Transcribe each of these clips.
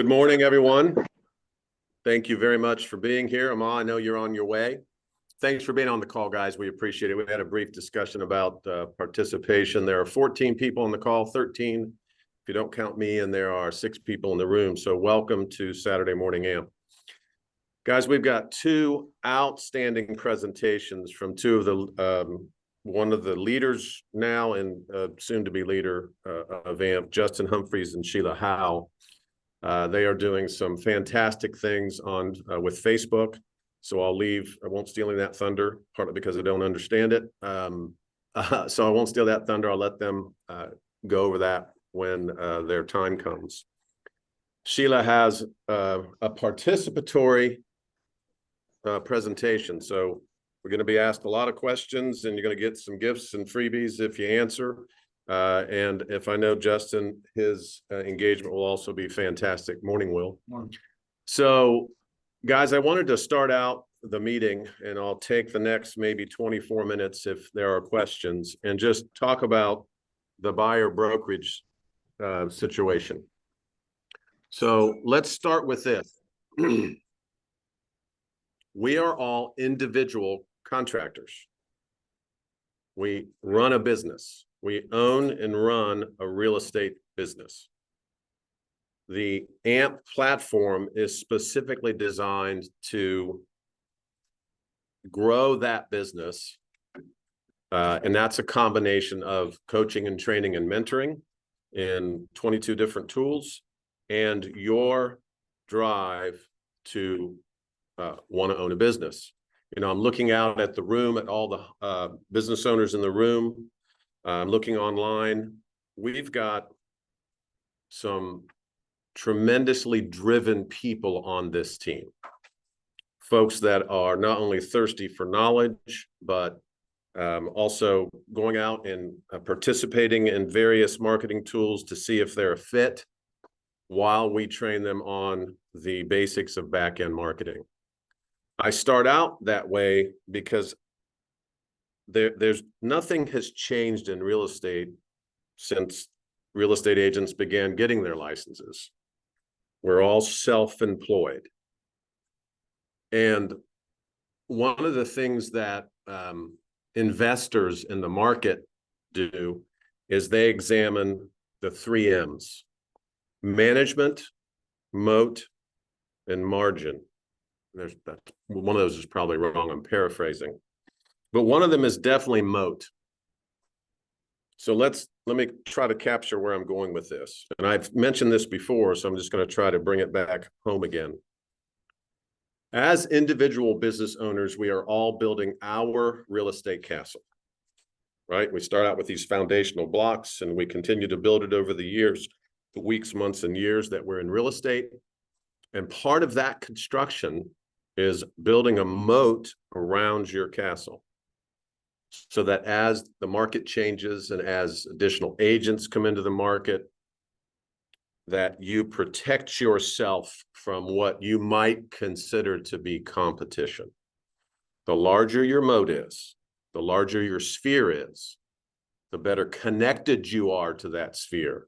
Good morning, everyone. Thank you very much for being here. Amal, I know you're on your way. Thanks for being on the call, guys. We appreciate it. We had a brief discussion about participation. There are 14 people on the call, 13 if you don't count me, and there are 6 people in the room. So welcome to Saturday Morning AMP. Guys, we've got 2 outstanding presentations from 2 of the one of the leaders now and soon to be leader of AMP, Justin Humphreys and Sheila Howell. They are doing some fantastic things on with Facebook. So I won't steal any of that thunder, partly because I don't understand it. So I won't steal that thunder. I'll let them go over that when their time comes. Sheila has a participatory presentation. So we're going to be asked a lot of questions, and you're going to get some gifts and freebies if you answer. And if I know Justin, his engagement will also be fantastic. Morning, Will. Morning. So, guys, I wanted to start out the meeting, and I'll take the next maybe 24 minutes if there are questions, and just talk about the buyer brokerage situation. So let's start with this. We are all individual contractors. We run a business. We own and run a real estate business. The AMP platform is specifically designed to grow that business. And that's a combination of coaching and training and mentoring in 22 different tools and your drive to want to own a business. You know, I'm looking out at the room at all the business owners in the room. I'm looking online. We've got some tremendously driven people on this team. Folks that are not only thirsty for knowledge, but also going out and participating in various marketing tools to see if they're a fit while we train them on the basics of back-end marketing. I start out that way because there's nothing has changed in real estate since real estate agents began getting their licenses. We're all self-employed. And one of the things that investors in the market do is they examine the 3 M's: management, moat, and margin. One of those is probably wrong. I'm paraphrasing. But one of them is definitely moat. So let me try to capture where I'm going with this. And I've mentioned this before, so I'm just going to try to bring it back home again. As individual business owners, we are all building our real estate castle, right? We start out with these foundational blocks, and we continue to build it over the years, the weeks, months, and years that we're in real estate. And part of that construction is building a moat around your castle, so that as the market changes and as additional agents come into the market, that you protect yourself from what you might consider to be competition. The larger your moat is, the larger your sphere is, the better connected you are to that sphere,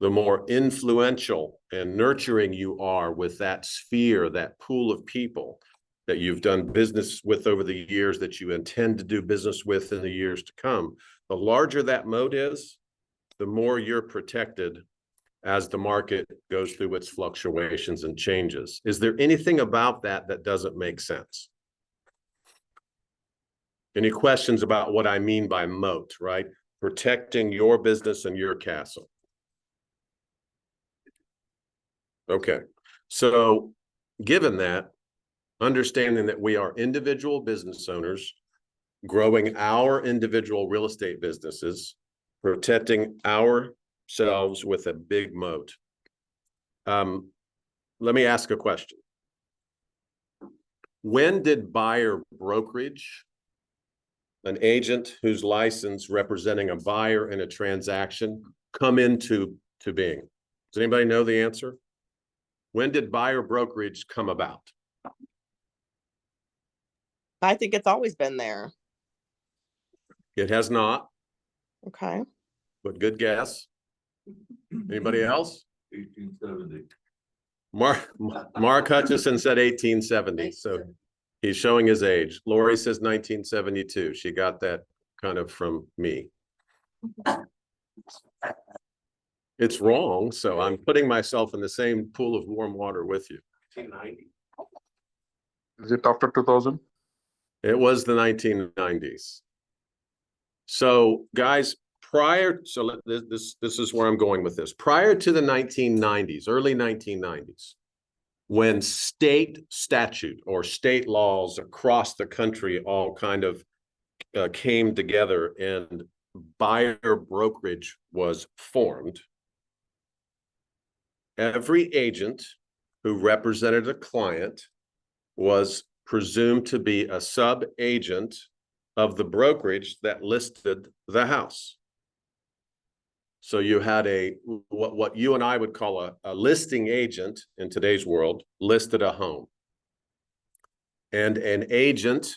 the more influential and nurturing you are with that sphere, that pool of people that you've done business with over the years, that you intend to do business with in the years to come. The larger that moat is, the more you're protected as the market goes through its fluctuations and changes. Is there anything about that that doesn't make sense? Any questions about what I mean by moat, right? Protecting your business and your castle. Okay, so given that, understanding that we are individual business owners, growing our individual real estate businesses, protecting ourselves with a big moat. Let me ask a question. When did buyer brokerage, an agent who's licensed representing a buyer in a transaction, come into being? Does anybody know the answer? When did buyer brokerage come about? I think it's always been there. It has not. Mark Hutchison said 1870, so he's showing his age. Lori says 1972. She got that kind of from me. It's wrong, so I'm putting myself in the same pool of warm water with you. 1990. Is it after 2000? It was the 1990s. So, guys, this is where I'm going with this. Prior to the 1990s, early 1990s, when state statute or state laws across the country all kind of came together and buyer brokerage was formed, every agent who represented a client was presumed to be a sub-agent of the brokerage that listed the house. So you had what you and I would call a listing agent in today's world listed a home. And an agent,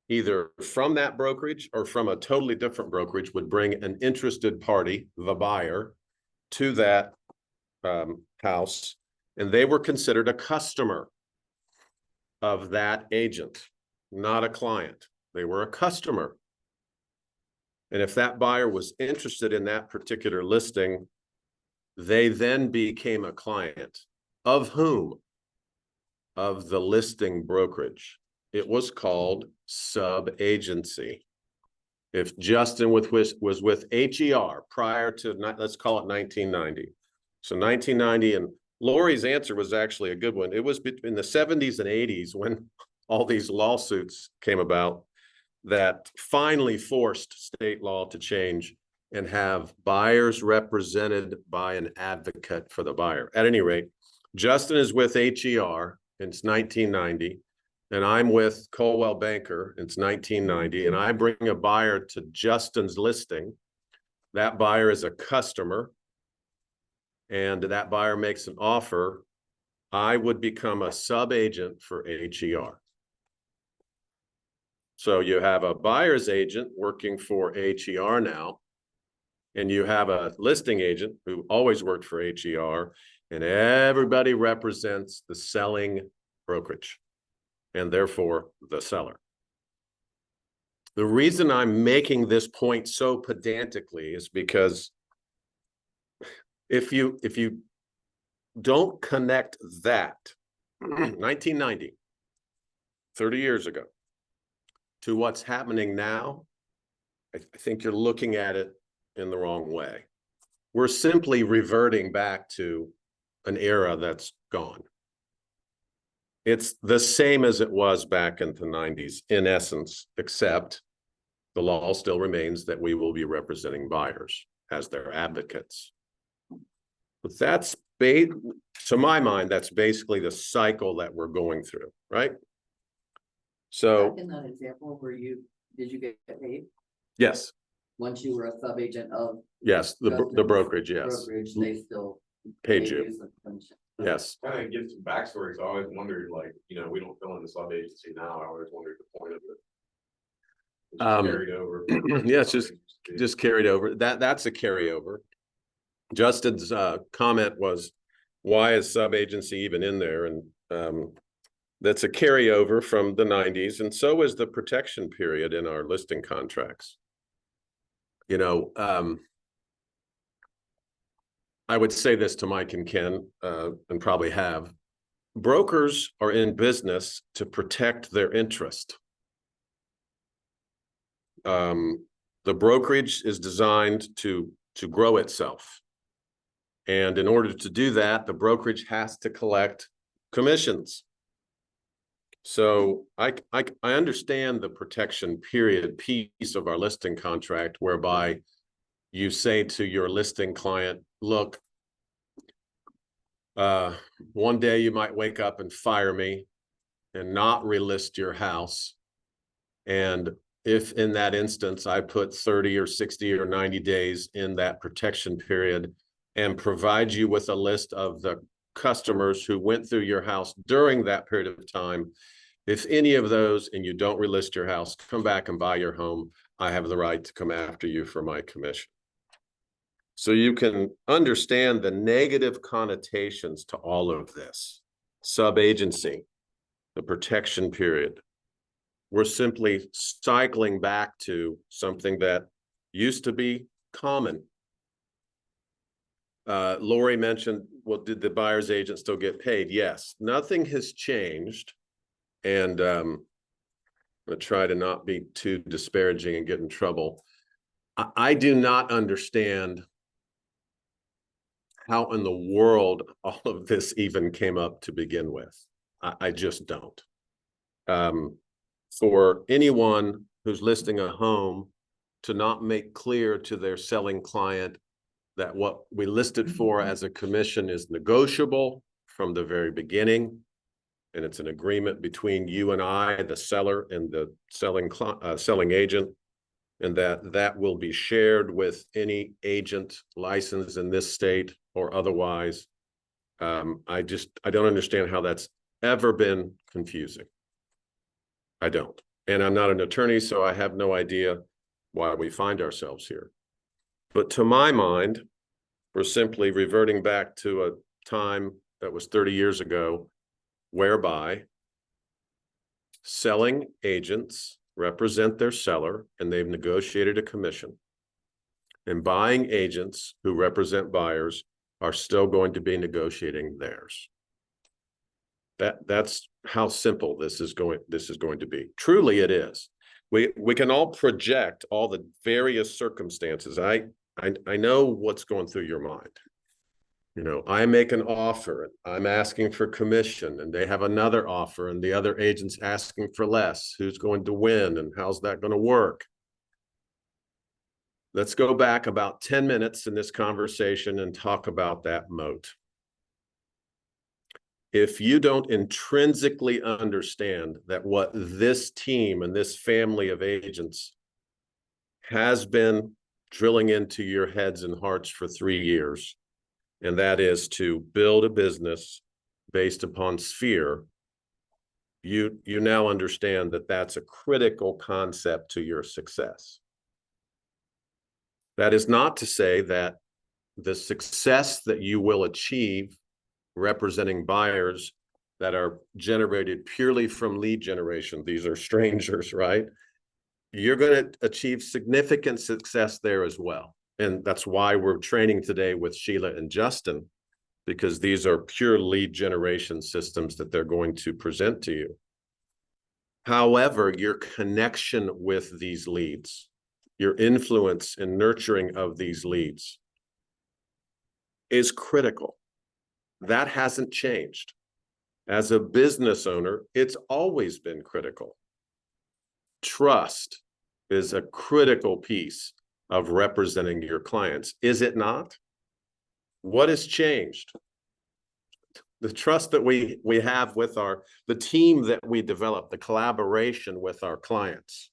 either from that brokerage or from a totally different brokerage, would bring an interested party, the buyer, to that house, and they were considered a customer of that agent, not a client. They were a customer. And if that buyer was interested in that particular listing, they then became a client. Of whom? Of the listing brokerage. It was called sub-agency. If Justin was with HER prior to, let's call it 1990. So 1990, and Lori's answer was actually a good one. It was between the 70s and 80s when all these lawsuits came about that finally forced state law to change and have buyers represented by an advocate for the buyer. At any rate, Justin is with HER, it's 1990, and I'm with Coldwell Banker, it's 1990, and I bring a buyer to Justin's listing. That buyer is a customer, and that buyer makes an offer. I would become a sub-agent for HER. So you have a buyer's agent working for HER now, and you have a listing agent who always worked for HER, and everybody represents the selling brokerage and therefore the seller. The reason I'm making this point so pedantically is because if you don't connect that 1990, 30 years ago, to what's happening now, I think you're looking at it in the wrong way. We're simply reverting back to an era that's gone. It's the same as it was back in the 90s, in essence, except the law still remains that we will be representing buyers as their advocates. But that's, to my mind, that's basically the cycle that we're going through, right? So in that example, did you get paid yes, once you were a sub-agent of? yes, the brokerage, yes, Brokerage, they still paid you. some commission. Yes. Kind of give some backstory. I always wondered, like, we don't fill in the sub agency now. I always wondered the point of it. It's just carried over. Yeah, it's just carried over. That's a carryover. Justin's comment was, why is sub agency even in there? And that's a carryover from the 90s, and so is the protection period in our listing contracts. I would say this to Mike and Ken, and probably have. Brokers are in business to protect their interest. The brokerage is designed to grow itself. And in order to do that, the brokerage has to collect commissions. So I understand the protection period piece of our listing contract, whereby you say to your listing client, look, one day you might wake up and fire me and not relist your house. And if in that instance, I put 30 or 60 or 90 days in that protection period and provide you with a list of the customers who went through your house during that period of time, if any of those and you don't relist your house, come back and buy your home, I have the right to come after you for my commission. So you can understand the negative connotations to all of this. Sub-agency, the protection period. We're simply cycling back to something that used to be common. Lori mentioned, well, did the buyer's agent still get paid? Yes, nothing has changed. And I'm gonna try to not be too disparaging and get in trouble. I do not understand how in the world all of this even came up to begin with. I just don't. For anyone who's listing a home to not make clear to their selling client that what we listed for as a commission is negotiable from the very beginning, and it's an agreement between you and I, the seller, and the selling agent, and that will be shared with any agent licensed in this state or otherwise. I don't understand how that's ever been confusing. I don't. And I'm not an attorney, so I have no idea why we find ourselves here. But to my mind, we're simply reverting back to a time that was 30 years ago, whereby selling agents represent their seller and they've negotiated a commission. And buying agents who represent buyers are still going to be negotiating theirs. That's how simple this is going to be. Truly it is. We can all project all the various circumstances. I know what's going through your mind. You know, I make an offer, I'm asking for commission, and they have another offer, and the other agent's asking for less. Who's going to win, and how's that going to work? Let's go back about 10 minutes in this conversation and talk about that moat. If you don't intrinsically understand that what this team and this family of agents has been drilling into your heads and hearts for 3 years, and that is to build a business based upon sphere, you now understand that that's a critical concept to your success. That is not to say that the success that you will achieve representing buyers that are generated purely from lead generation, these are strangers, right? You're going to achieve significant success there as well. And that's why we're training today with Sheila and Justin, because these are pure lead generation systems that they're going to present to you. However, your connection with these leads, your influence and nurturing of these leads is critical. That hasn't changed. As a business owner, it's always been critical. Trust is a critical piece of representing your clients, is it not? What has changed? The trust that we have with the team that we develop, the collaboration with our clients.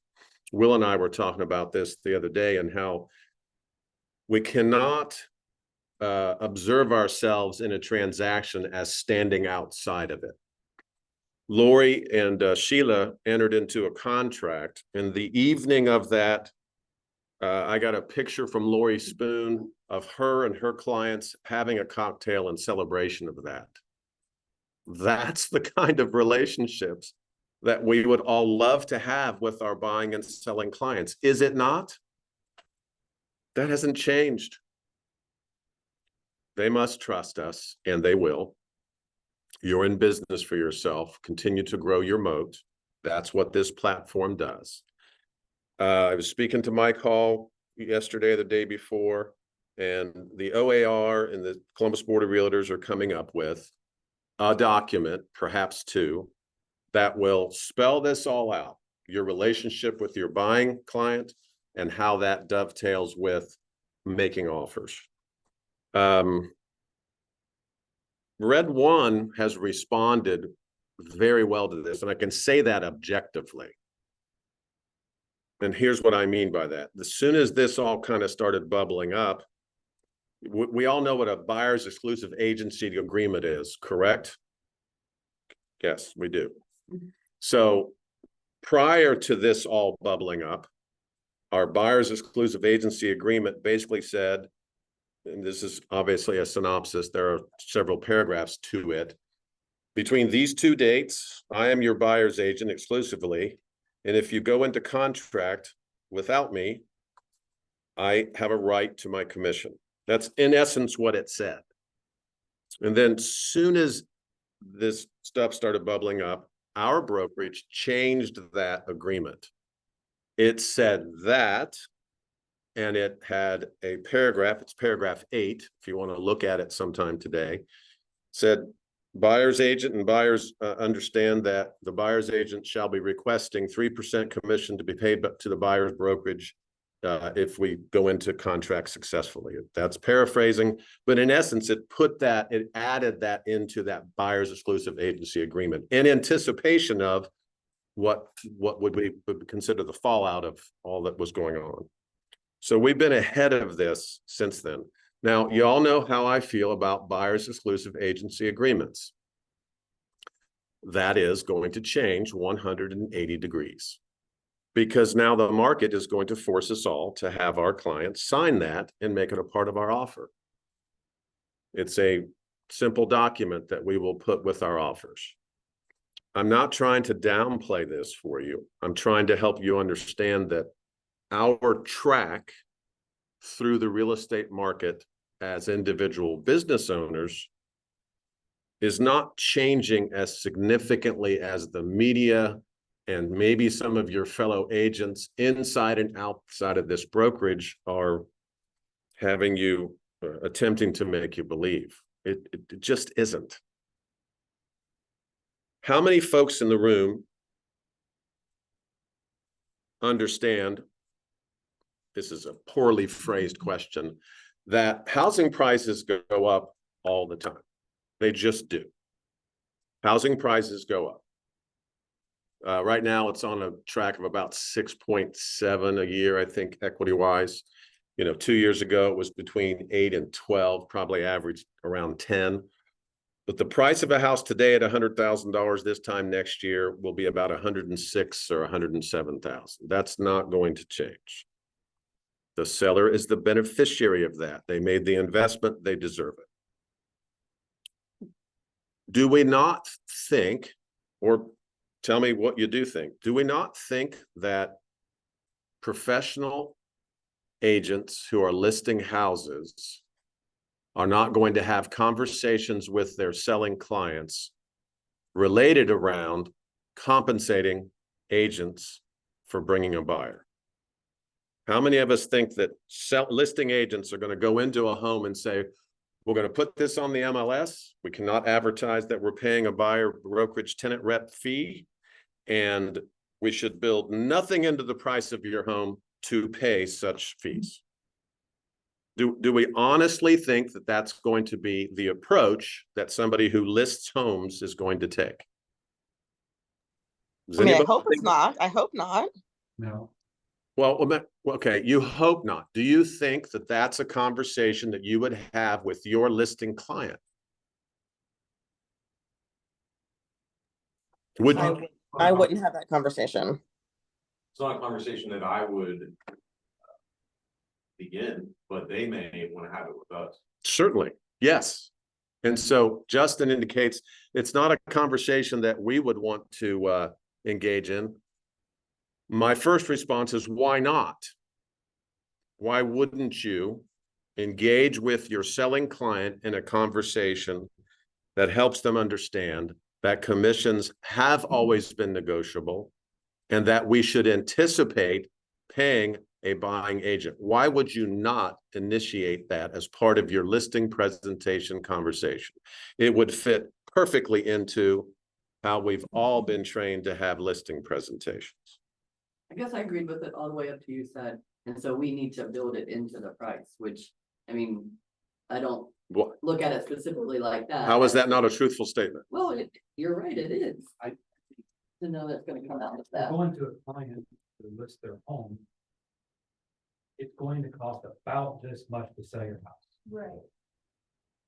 Will and I were talking about this the other day, and how we cannot observe ourselves in a transaction as standing outside of it. Lori and Sheila entered into a contract, and the evening of that, I got a picture from Lori Spoon of her and her clients having a cocktail in celebration of that. That's the kind of relationships that we would all love to have with our buying and selling clients, is it not? That hasn't changed. They must trust us, and they will. You're in business for yourself. Continue to grow your moat. That's what this platform does. I was speaking to Mike Hall yesterday, the day before, and the OAR and the Columbus Board of Realtors are coming up with a document, perhaps two, that will spell this all out, your relationship with your buying client and how that dovetails with making offers. Red One has responded very well to this, and I can say that objectively. And here's what I mean by that. As soon as this all kind of started bubbling up, we all know what a buyer's exclusive agency agreement is, correct? Yes, we do. So prior to this all bubbling up, our buyer's exclusive agency agreement basically said, and this is obviously a synopsis, there are several paragraphs to it. Between these two dates, I am your buyer's agent exclusively. And if you go into contract without me, I have a right to my commission. That's in essence what it said. And then soon as this stuff started bubbling up, our brokerage changed that agreement. It said that, and it had a paragraph, it's paragraph 8, if you want to look at it sometime today, said buyer's agent and buyers understand that the buyer's agent shall be requesting 3% commission to be paid to the buyer's brokerage if we go into contract successfully. That's paraphrasing, but in essence, it added that into that buyer's exclusive agency agreement in anticipation of what would we consider the fallout of all that was going on. So we've been ahead of this since then. Now, you all know how I feel about buyer's exclusive agency agreements. That is going to change 180 degrees because now the market is going to force us all to have our clients sign that and make it a part of our offer. It's a simple document that we will put with our offers. I'm not trying to downplay this for you. I'm trying to help you understand that our track through the real estate market as individual business owners is not changing as significantly as the media and maybe some of your fellow agents inside and outside of this brokerage are having you attempting to make you believe. It just isn't. How many folks in the room understand, this is a poorly phrased question, that housing prices go up all the time? They just do. Housing prices go up. Right now, it's on a track of about 6.7 a year, I think, equity-wise. 2 years ago, it was between 8 and 12, probably averaged around 10. But the price of a house today at $100,000 this time next year will be about 106 or 107,000. That's not going to change. The seller is the beneficiary of that. They made the investment, they deserve it. Do we not think, or tell me what you do think, do we not think that professional agents who are listing houses are not going to have conversations with their selling clients related around compensating agents for bringing a buyer? How many of us think that listing agents are going to go into a home and say, we're going to put this on the MLS. We cannot advertise that we're paying a buyer brokerage tenant rep fee, and we should build nothing into the price of your home to pay such fees. Do we honestly think that that's going to be the approach that somebody who lists homes is going to take? I mean, I hope it's not. I hope not. No. Well, okay, you hope not. Do you think that that's a conversation that you would have with your listing client? Would you? I wouldn't have that conversation. It's not a conversation that I would begin, but they may want to have it with us. Certainly, yes. And so Justin indicates it's not a conversation that we would want to engage in. My first response is, why not? Why wouldn't you engage with your selling client in a conversation that helps them understand that commissions have always been negotiable and that we should anticipate paying a buying agent? Why would you not initiate that as part of your listing presentation conversation? It would fit perfectly into how we've all been trained to have listing presentations. I guess I agreed with it all the way up to you said, and so we need to build it into the price, which, I mean, I don't What? look at it specifically like that. How is that not a truthful statement? Well, you're right, it is. I to know that's gonna come out of that. Going to a client to list their home, it's going to cost about this much to sell your house. Right.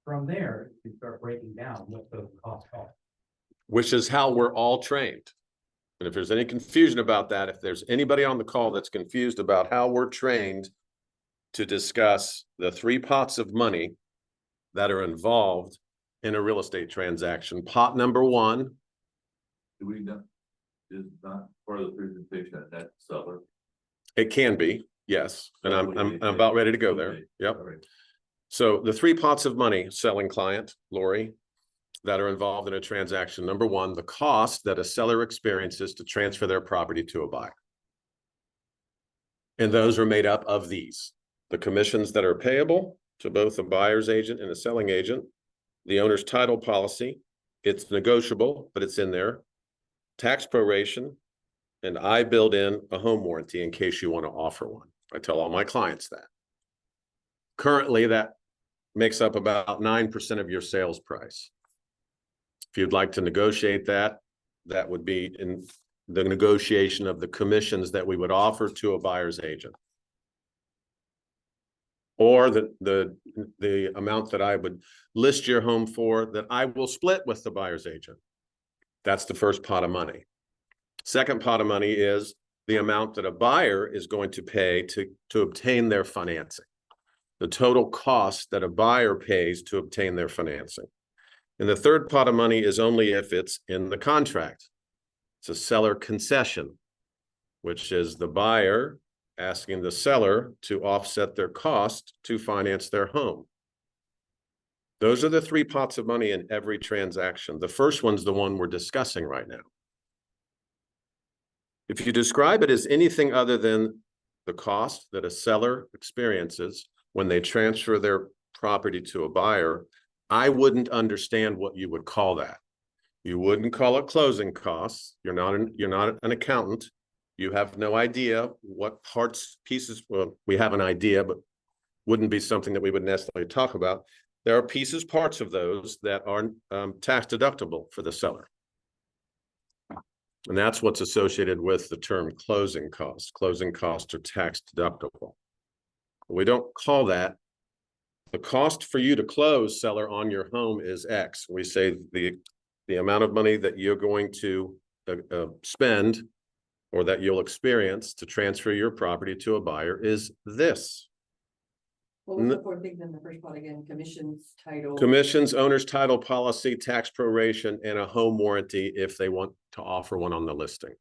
From there, you start breaking down what those costs are. Which is how we're all trained. And if there's any confusion about that, if there's anybody on the call that's confused about how we're trained to discuss the three pots of money that are involved in a real estate transaction. Pot number one, Do we know, is not part of the presentation that seller? it can be, yes, and I'm about ready to go there. Yep. So the three pots of money, selling client, Lori, that are involved in a transaction. Number one, the cost that a seller experiences to transfer their property to a buyer. And those are made up of these: the commissions that are payable to both a buyer's agent and a selling agent, the owner's title policy, it's negotiable, but it's in there, tax proration, and I build in a home warranty in case you want to offer one. I tell all my clients that. Currently, that makes up about 9% of your sales price. If you'd like to negotiate that, that would be in the negotiation of the commissions that we would offer to a buyer's agent. Or the amount that I would list your home for that I will split with the buyer's agent. That's the first pot of money. Second pot of money is the amount that a buyer is going to pay to obtain their financing. The total cost that a buyer pays to obtain their financing. And the third pot of money is only if it's in the contract. It's a seller concession, which is the buyer asking the seller to offset their cost to finance their home. Those are the three pots of money in every transaction. The first one's the one we're discussing right now. If you describe it as anything other than the cost that a seller experiences when they transfer their property to a buyer, I wouldn't understand what you would call that. You wouldn't call it closing costs. You're not an accountant. You have no idea what parts, pieces, well, we have an idea, but wouldn't be something that we would necessarily talk about. There are pieces, parts of those that are tax deductible for the seller. And that's what's associated with the term closing costs. Closing costs are tax deductible. We don't call that. The cost for you to close, seller, on your home is X. We say the amount of money that you're going to spend or that you'll experience to transfer your property to a buyer is this. What was the four things in the first part again? Commissions, title. Commissions, owner's title policy, tax proration, and a home warranty if they want to offer one on the listing.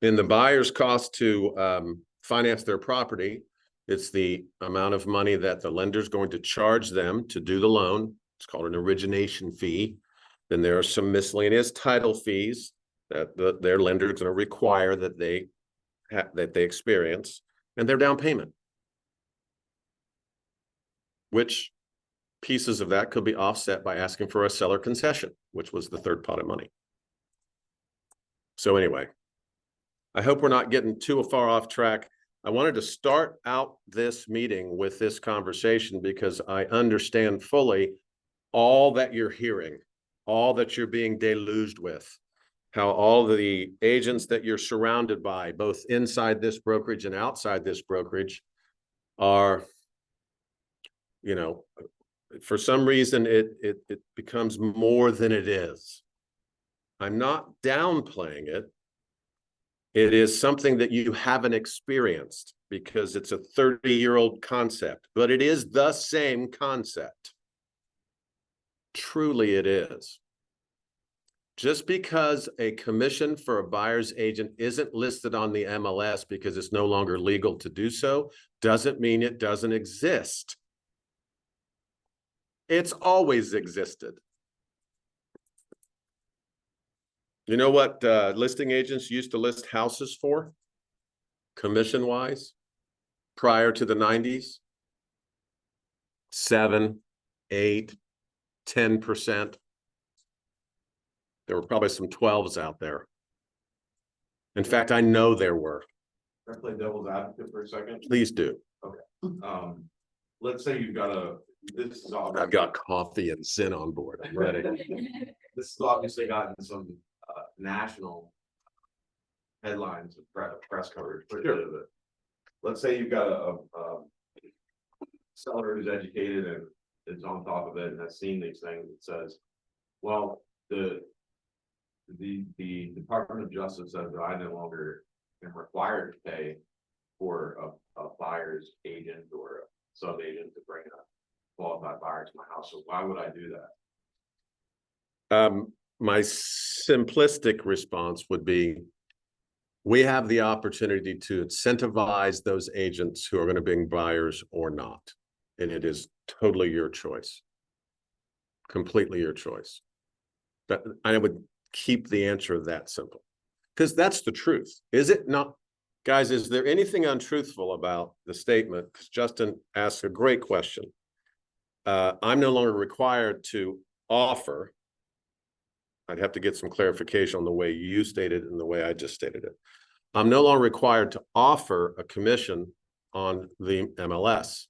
In the buyer's cost to finance their property, it's the amount of money that the lender's going to charge them to do the loan. It's called an origination fee. Then there are some miscellaneous title fees that their lender is going to require that they experience, and their down payment. Which pieces of that could be offset by asking for a seller concession, which was the third pot of money. So anyway, I hope we're not getting too far off track. I wanted to start out this meeting with this conversation because I understand fully all that you're hearing, all that you're being deluged with, how all the agents that you're surrounded by, both inside this brokerage and outside this brokerage, are, you know, for some reason it becomes more than it is. I'm not downplaying it. It is something that you haven't experienced because it's a 30-year-old concept, but it is the same concept. Truly it is. Just because a commission for a buyer's agent isn't listed on the MLS because it's no longer legal to do so, doesn't mean it doesn't exist. It's always existed. You know what listing agents used to list houses for, commission-wise, prior to the 90s? 7, 8, 10%. There were probably some 12s out there. In fact, I know there were. Can I play devil's advocate for a second? Please do. Let's say you've got this is all. I've got coffee and Zen on board. I'm ready. This has obviously gotten some national headlines and press coverage. But let's say you've got a seller who's educated and is on top of it and has seen these things. It says, well, the Department of Justice says that I no longer am required to pay for a buyer's agent or a sub-agent to bring a qualified buyer to my house. So why would I do that? My simplistic response would be, we have the opportunity to incentivize those agents who are going to bring buyers or not. And it is totally your choice. Completely your choice. But I would keep the answer that simple. Because that's the truth. Is it not? Guys, is there anything untruthful about the statement? Because Justin asked a great question. I'm no longer required to offer. I'd have to get some clarification on the way you stated it and the way I just stated it. I'm no longer required to offer a commission on the MLS.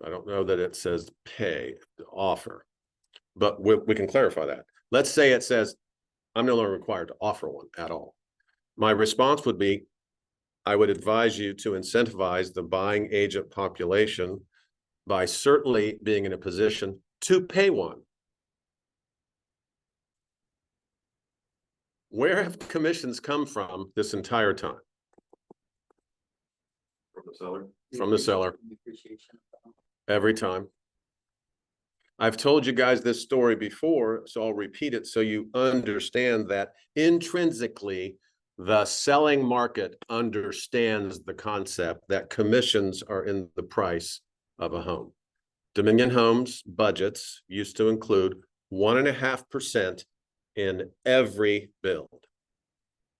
I don't know that it says pay, offer, but we can clarify that. Let's say it says, I'm no longer required to offer one at all. My response would be, I would advise you to incentivize the buying agent population by certainly being in a position to pay one. Where have commissions come from this entire time? From the seller? From the seller. Depreciation. Every time. I've told you guys this story before, so I'll repeat it so you understand that intrinsically, the selling market understands the concept that commissions are in the price of a home. Dominion Homes budgets used to include 1.5% in every build.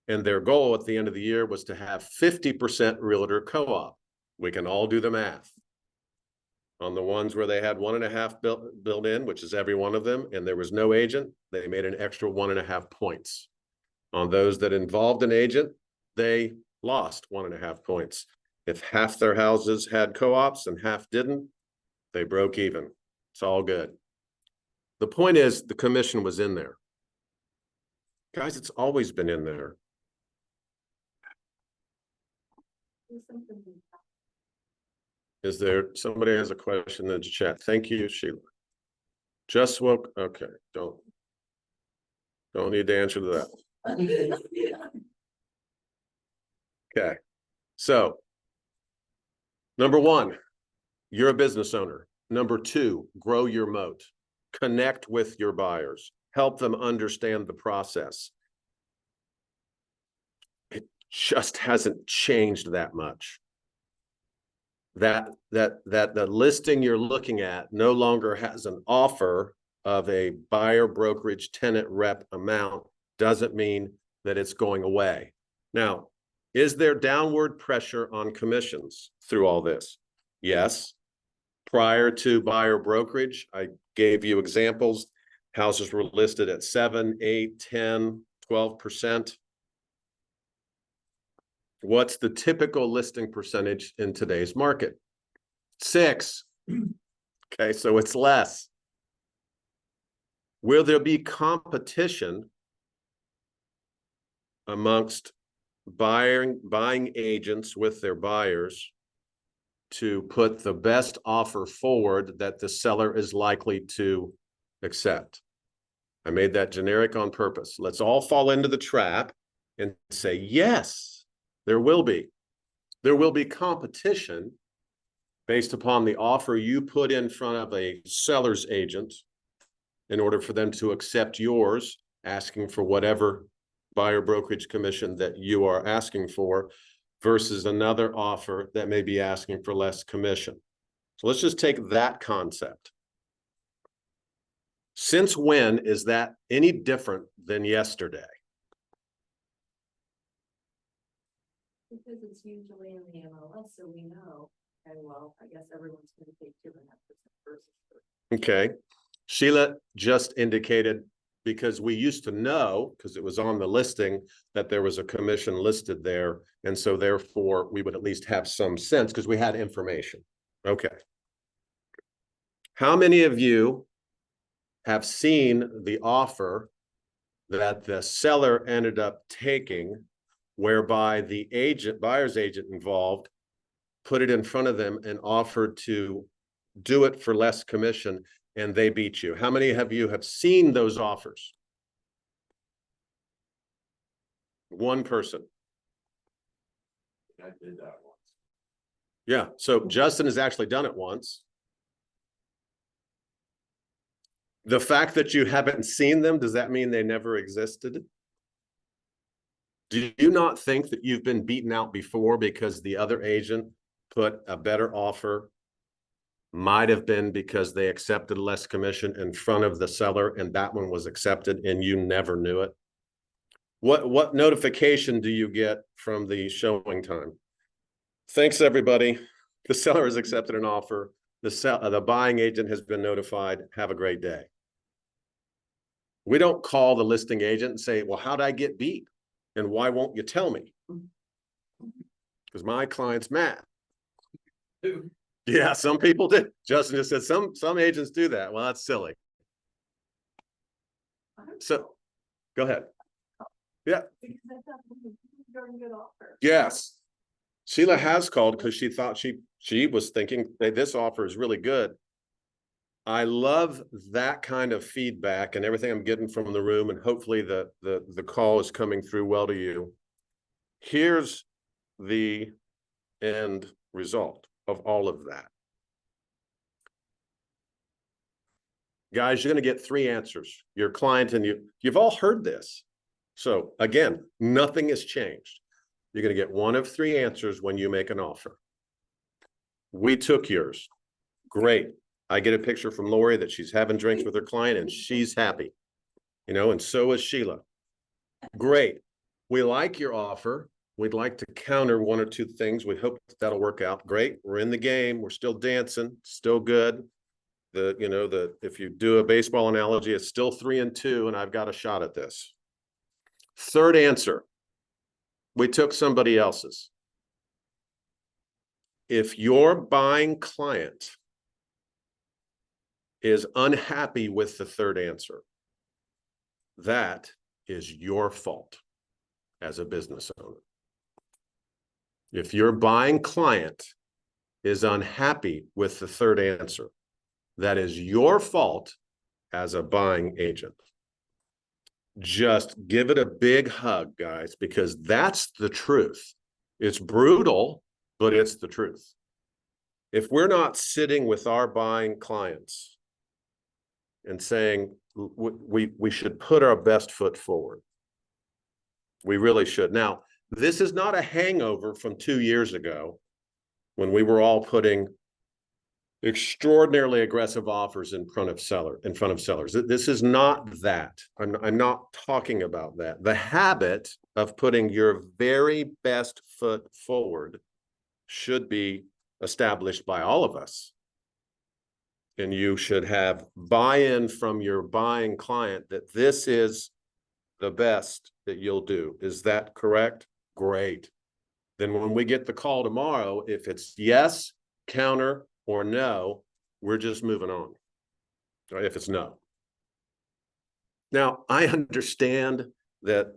And their goal at the end of the year was to have 50% realtor co-op. We can all do the math. On the ones where they had 1.5 built in, which is every one of them, and there was no agent, they made an extra 1.5 points. On those that involved an agent, they lost 1.5 points. If half their houses had co-ops and half didn't, they broke even. It's all good. The point is, the commission was in there. Guys, it's always been in there. Is there somebody has a question in the chat? Thank you, Sheila. Just woke. Okay, don't need to answer to that. Okay, so number one, you're a business owner. Number two, grow your moat. Connect with your buyers. Help them understand the process. It just hasn't changed that much. That the listing you're looking at no longer has an offer of a buyer brokerage tenant rep amount, doesn't mean that it's going away. Now, is there downward pressure on commissions through all this? Yes. Prior to buyer brokerage, I gave you examples. Houses were listed at 7, 8, 10, 12%. What's the typical listing percentage in today's market? 6. Okay, so it's less. Will there be competition amongst buying agents with their buyers to put the best offer forward that the seller is likely to accept? I made that generic on purpose. Let's all fall into the trap and say, yes. There will be competition based upon the offer you put in front of a seller's agent in order for them to accept yours, asking for whatever buyer brokerage commission that you are asking for, versus another offer that may be asking for less commission. So let's just take that concept. Since when is that any different than yesterday? Because it's usually in the MLS, so we know, and well, I guess everyone's gonna take 2.5% versus 3. Okay. Sheila just indicated, because we used to know, because it was on the listing, that there was a commission listed there. And so therefore we would at least have some sense because we had information. Okay. How many of you have seen the offer that the seller ended up taking, whereby the buyer's agent involved put it in front of them and offered to do it for less commission, and they beat you? How many of you have seen those offers? One person. I did that once. Yeah, so Justin has actually done it once. The fact that you haven't seen them, does that mean they never existed? Do you not think that you've been beaten out before because the other agent put a better offer? Might have been because they accepted less commission in front of the seller and that one was accepted and you never knew it? What notification do you get from the showing time? Thanks, everybody. The seller has accepted an offer. The buying agent has been notified. Have a great day. We don't call the listing agent and say, well, how'd I get beat? And why won't you tell me? Because my client's mad. Yeah, some people did. Justin just said some agents do that. Well, that's silly. So go ahead. Yeah. Because I thought it was a darn good offer. Yes. Sheila has called because she thought she was thinking that this offer is really good. I love that kind of feedback and everything I'm getting from the room, and hopefully the call is coming through well to you. Here's the end result of all of that. Guys, you're going to get 3 answers. Your client and you've all heard this. So again, nothing has changed. You're going to get 1 of 3 answers when you make an offer. We took yours. Great. I get a picture from Lori that she's having drinks with her client and she's happy, you know, and so is Sheila. Great. We like your offer. We'd like to counter 1 or 2 things. We hope that'll work out. Great. We're in the game. We're still dancing, still good. If you do a baseball analogy, it's still 3-2 and I've got a shot at this. 3rd answer. We took somebody else's. If your buying client is unhappy with the 3rd answer, that is your fault as a business owner. If your buying client is unhappy with the 3rd answer, that is your fault as a buying agent. Just give it a big hug, guys, because that's the truth. It's brutal, but it's the truth. If we're not sitting with our buying clients and saying we should put our best foot forward, we really should. Now, this is not a hangover from 2 years ago when we were all putting extraordinarily aggressive offers in front of sellers. This is not that. I'm not talking about that. The habit of putting your very best foot forward should be established by all of us. And you should have buy-in from your buying client that this is the best that you'll do. Is that correct? Great. Then when we get the call tomorrow, if it's yes, counter, or no, we're just moving on. Or if it's no. Now, I understand that,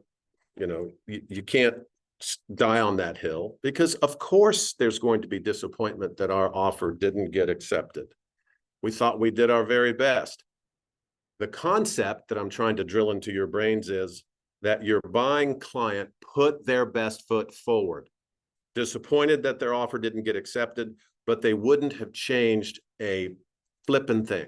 you can't die on that hill because of course there's going to be disappointment that our offer didn't get accepted. We thought we did our very best. The concept that I'm trying to drill into your brains is that your buying client put their best foot forward. Disappointed that their offer didn't get accepted, but they wouldn't have changed a flippin' thing.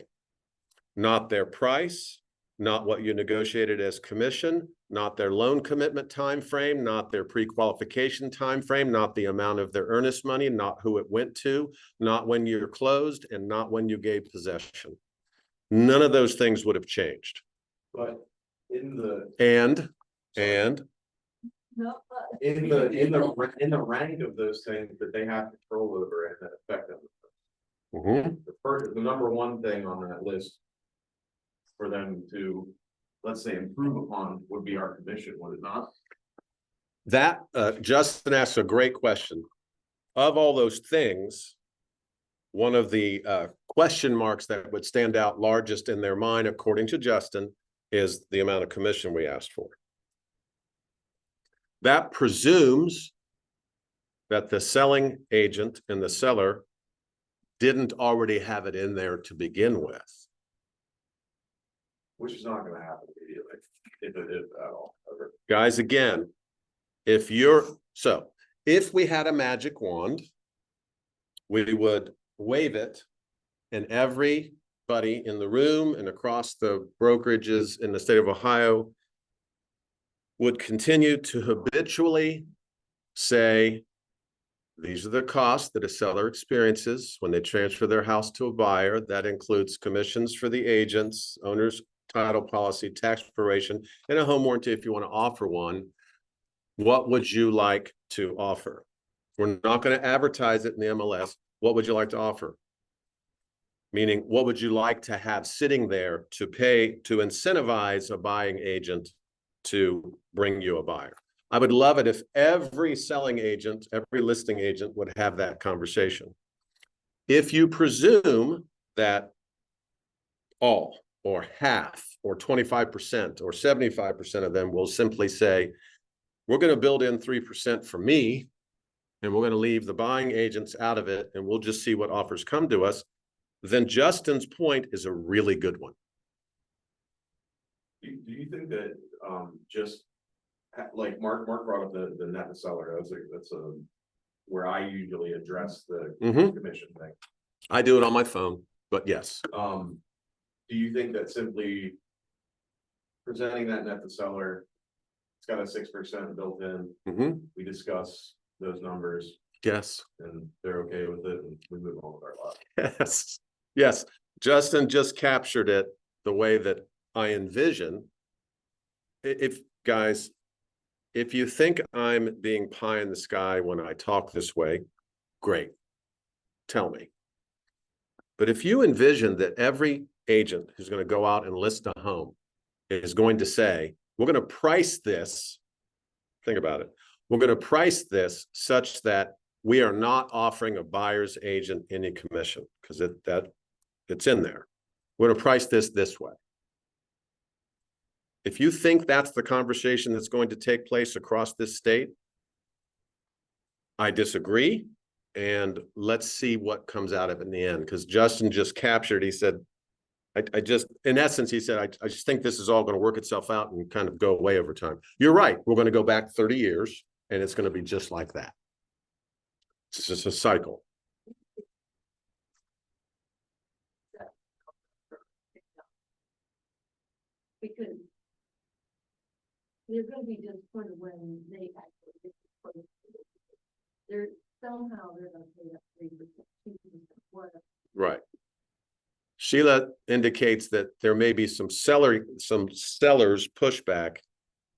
Not their price, not what you negotiated as commission, not their loan commitment time frame, not their pre-qualification time frame, not the amount of their earnest money, not who it went to, not when you're closed, and not when you gave possession. None of those things would have changed. But in the No, in the rank of those things that they have control over and that affect them. The number 1 thing on that list for them to, let's say, improve upon would be our commission, would it not? That Justin asks a great question. Of all those things, one of the question marks that would stand out largest in their mind, according to Justin, is the amount of commission we asked for. That presumes that the selling agent and the seller didn't already have it in there to begin with. Which is not gonna happen immediately, if it is at all. Guys, again, if If we had a magic wand, we would wave it, and everybody in the room and across the brokerages in the state of Ohio would continue to habitually say, these are the costs that a seller experiences when they transfer their house to a buyer. That includes commissions for the agents, owner's title policy, tax preparation, and a home warranty if you want to offer one. What would you like to offer? We're not going to advertise it in the MLS. What would you like to offer? Meaning, what would you like to have sitting there to pay, to incentivize a buying agent to bring you a buyer? I would love it if every selling agent, every listing agent would have that conversation. If you presume that all or half or 25% or 75% of them will simply say, we're going to build in 3% for me, and we're going to leave the buying agents out of it, and we'll just see what offers come to us, then Justin's point is a really good one. Do you think that, just, like Mark brought up the net seller, that's where I usually address the commission thing. I do it on my phone, but yes. Do you think that simply presenting that net to seller, it's got a 6% built in, we discuss those numbers Yes. and they're okay with it and we move on with our lives? Yes. Yes. Justin just captured it the way that I envision. If guys, if you think I'm being pie in the sky when I talk this way, great. Tell me. But if you envision that every agent who's going to go out and list a home is going to say, we're going to price this, think about it, we're going to price this such that we are not offering a buyer's agent any commission, because it's in there. We're going to price this way. If you think that's the conversation that's going to take place across this state, I disagree. And let's see what comes out of it in the end. Because Justin just captured, he said, I just, in essence, he said, I just think this is all going to work itself out and kind of go away over time. You're right. We're going to go back 30 years and it's going to be just like that. It's just a cycle. Because they're gonna be disappointed when they actually get the they're somehow they're gonna pay that 3%, 2%, whatever. Right. Sheila indicates that there may be some sellers pushback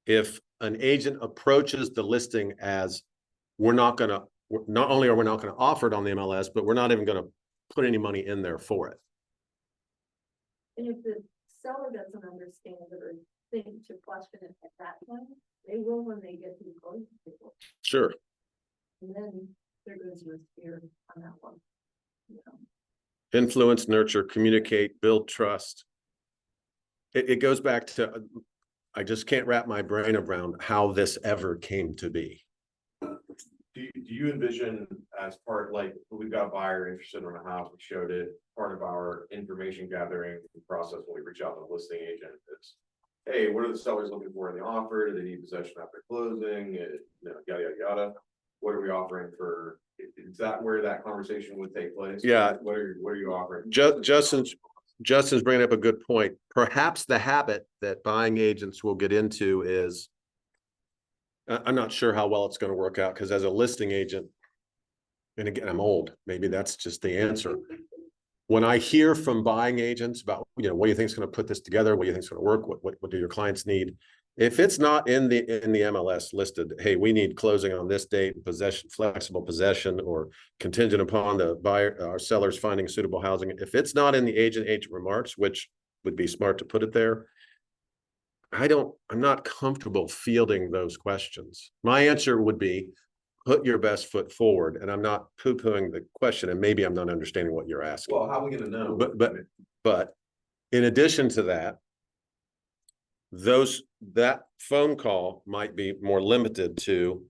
if an agent approaches the listing as not only are we not going to offer it on the MLS, but we're not even going to put any money in there for it. And if the seller doesn't understand it or think to question it at that point, they will when they get to the closing table. Sure. And then there goes your fear on that one. You know. Influence, nurture, communicate, build trust. It goes back to, I just can't wrap my brain around how this ever came to be. Do you envision as part, like, we've got a buyer interested in a house, we showed it, part of our information gathering process when we reach out to the listing agent is, hey, what are the sellers looking for in the offer? Do they need possession after closing? Yada, yada, yada. What are we offering for, is that where that conversation would take place? Yeah. What are you offering? Justin's bringing up a good point. Perhaps the habit that buying agents will get into is, I'm not sure how well it's going to work out, because as a listing agent, and again, I'm old, maybe that's just the answer. When I hear from buying agents about, what do you think is going to put this together? What do you think is going to work? What do your clients need? If it's not in the MLS listed, hey, we need closing on this date, possession, flexible possession, or contingent upon the buyer or sellers finding suitable housing. If it's not in the agent remarks, which would be smart to put it there, I'm not comfortable fielding those questions. My answer would be, put your best foot forward, and I'm not poo-pooing the question, and maybe I'm not understanding what you're asking. Well, how are we going to know? But in addition to that, that phone call might be more limited to,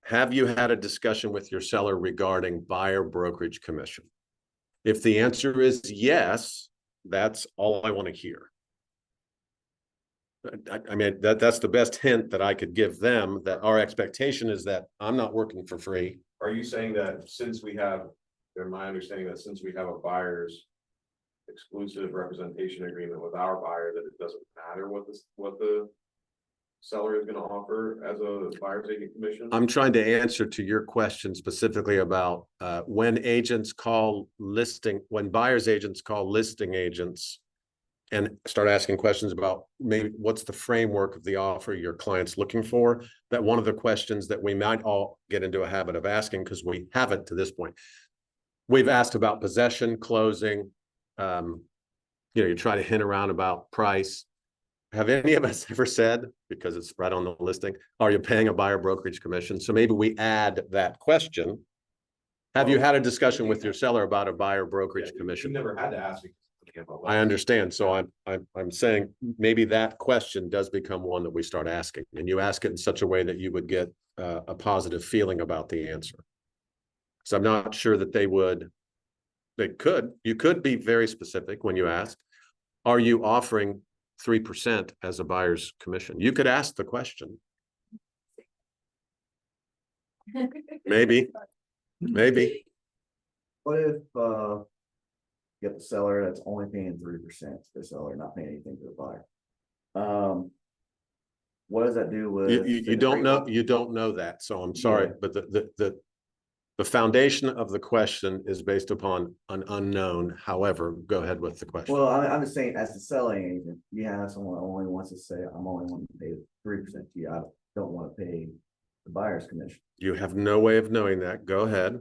have you had a discussion with your seller regarding buyer brokerage commission? If the answer is yes, that's all I want to hear. I mean, that's the best hint that I could give them, that our expectation is that I'm not working for free. Are you saying that since we have, in my understanding that since we have a buyer's exclusive representation agreement with our buyer, that it doesn't matter what the seller is gonna offer as a buyer's agent commission? I'm trying to answer to your question specifically about when buyer's agents call listing agents and start asking questions about maybe what's the framework of the offer your client's looking for, that one of the questions that we might all get into a habit of asking, because we haven't to this point. We've asked about possession, closing, you try to hint around about price. Have any of us ever said, because it's right on the listing, are you paying a buyer brokerage commission? So maybe we add that question. Have you had a discussion with your seller about a buyer brokerage You commission? never had to ask. I understand. So I'm saying maybe that question does become one that we start asking, and you ask it in such a way that you would get a positive feeling about the answer. So I'm not sure that you could be very specific when you ask, are you offering 3% as a buyer's commission? You could ask the question. Maybe. What if, you have the seller that's only paying 3%, the seller not paying anything to the buyer? What does that do with? You don't know that, so I'm sorry, but the foundation of the question is based upon an unknown. However, go ahead with the question. Well, I'm just saying, as the selling agent, you have someone who only wants to say, I'm only wanting to pay 3% to you, I don't want to pay the buyer's commission. You have no way of knowing that. Go ahead.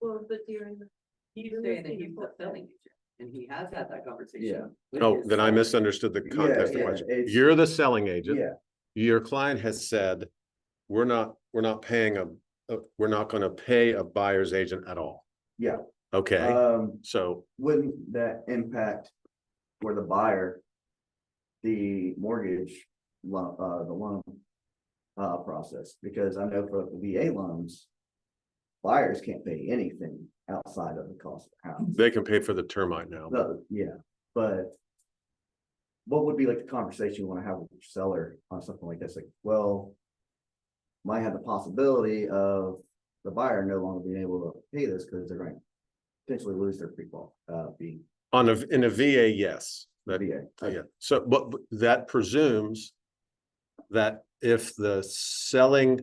Well, but during the. He's saying that he's the selling agent, and he has had that conversation. Yeah. with Oh, his then I seller. misunderstood the context of the yeah, question. it's- You're the selling agent. Yeah, Your client has said, we're not paying we're not going to pay a buyer's agent at all. yeah. Okay, so Wouldn't that impact for the buyer, the mortgage loan, the loan process? Because I know for the VA loans, buyers can't pay anything outside of the cost of the house. they can pay for the termite now. No, yeah, but what would be like the conversation you want to have with your seller on something like this? Like, well, might have the possibility of the buyer no longer being able to pay this because they're going to potentially lose their pre-qual fee. In a VA, yes. That, VA. yeah. So, but that presumes that if the selling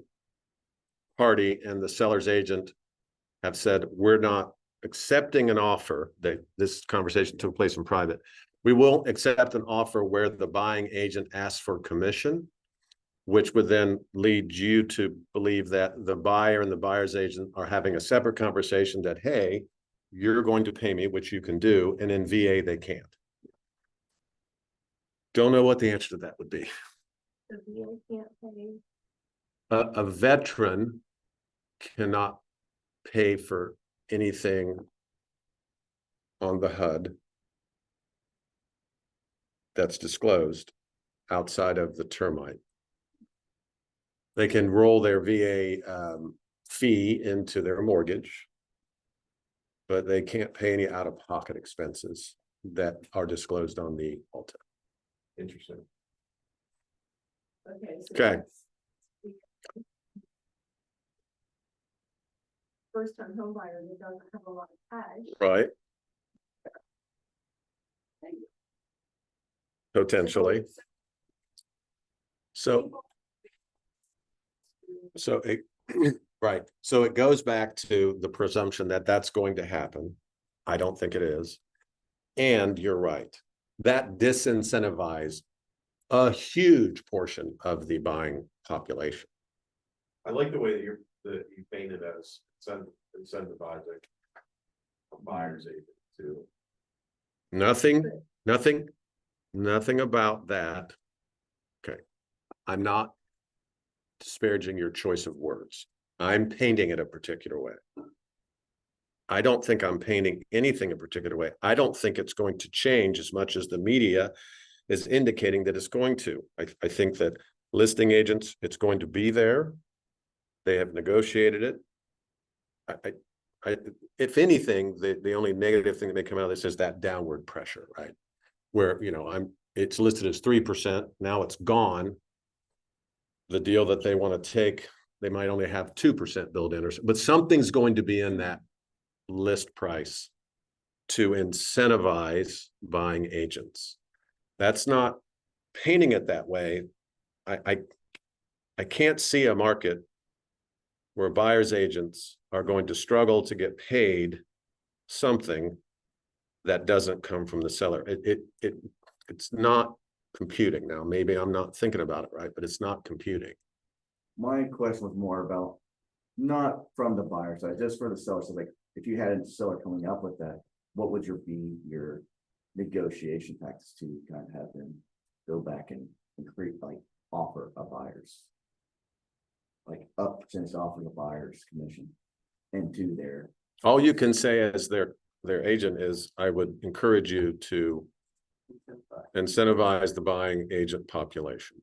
party and the seller's agent have said, we're not accepting an offer, that this conversation took place in private, we won't accept an offer where the buying agent asks for commission, which would then lead you to believe that the buyer and the buyer's agent are having a separate conversation that, hey, you're going to pay me, which you can do, and in VA, they can't. Don't know what the answer to that would be. The VA can't pay. A veteran cannot pay for anything on the HUD that's disclosed outside of the termite. They can roll their VA fee into their mortgage, but they can't pay any out-of-pocket expenses that are disclosed on the Alta. Interesting. Okay. So Okay. that's- First time home buyer that doesn't have a lot of cash. Right. Potentially. So it, right. So it goes back to the presumption that that's going to happen. I don't think it is. And you're right. That disincentivized a huge portion of the buying population. I like the way that you painted as incentivizing a buyer's agent too. Nothing about that. Okay. I'm not disparaging your choice of words. I'm painting it a particular way. I don't think I'm painting anything a particular way. I don't think it's going to change as much as the media is indicating that it's going to. I think that listing agents, it's going to be there. They have negotiated it. If anything, the only negative thing that may come out of this is that downward pressure, right? Where, it's listed as 3%. Now it's gone. The deal that they want to take, they might only have 2% built in, but something's going to be in that list price to incentivize buying agents. That's not painting it that way. I can't see a market where buyers agents are going to struggle to get paid something that doesn't come from the seller. It's not computing. Now, maybe I'm not thinking about it right, but it's not computing. My question was more about, not from the buyer side, just for the seller. So like, if you had a seller coming up with that, what would your negotiation tactics to kind of have them go back and create like offer a buyer's, like up percentage offer the buyer's commission into their. All you can say as their agent is, I would encourage you to incentivize the buying agent population.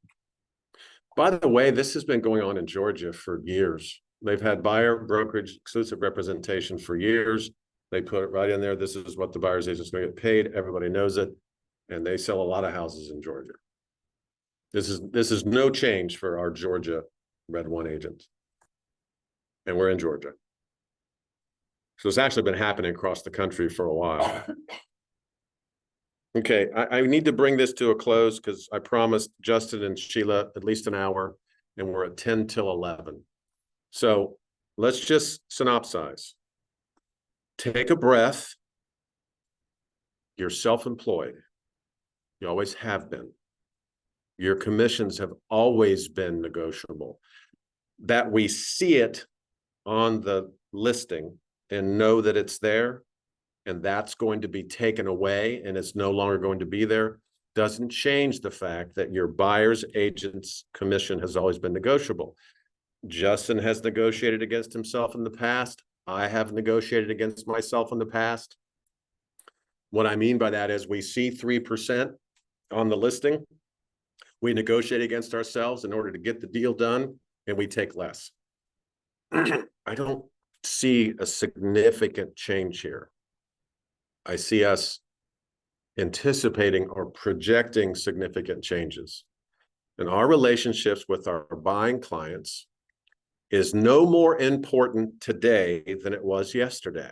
By the way, this has been going on in Georgia for years. They've had buyer brokerage exclusive representation for years. They put it right in there. This is what the buyer's agent's going to get paid. Everybody knows it. And they sell a lot of houses in Georgia. This is no change for our Georgia Red One agents. And we're in Georgia. So it's actually been happening across the country for a while. Okay, I need to bring this to a close because I promised Justin and Sheila at least an hour, and we're at 10 till 11. So let's just synopsize. Take a breath. You're self-employed. You always have been. Your commissions have always been negotiable. That we see it on the listing and know that it's there, and that's going to be taken away and it's no longer going to be there, doesn't change the fact that your buyer's agent's commission has always been negotiable. Justin has negotiated against himself in the past. I have negotiated against myself in the past. What I mean by that is we see 3% on the listing. We negotiate against ourselves in order to get the deal done, and we take less. I don't see a significant change here. I see us anticipating or projecting significant changes. And our relationships with our buying clients is no more important today than it was yesterday.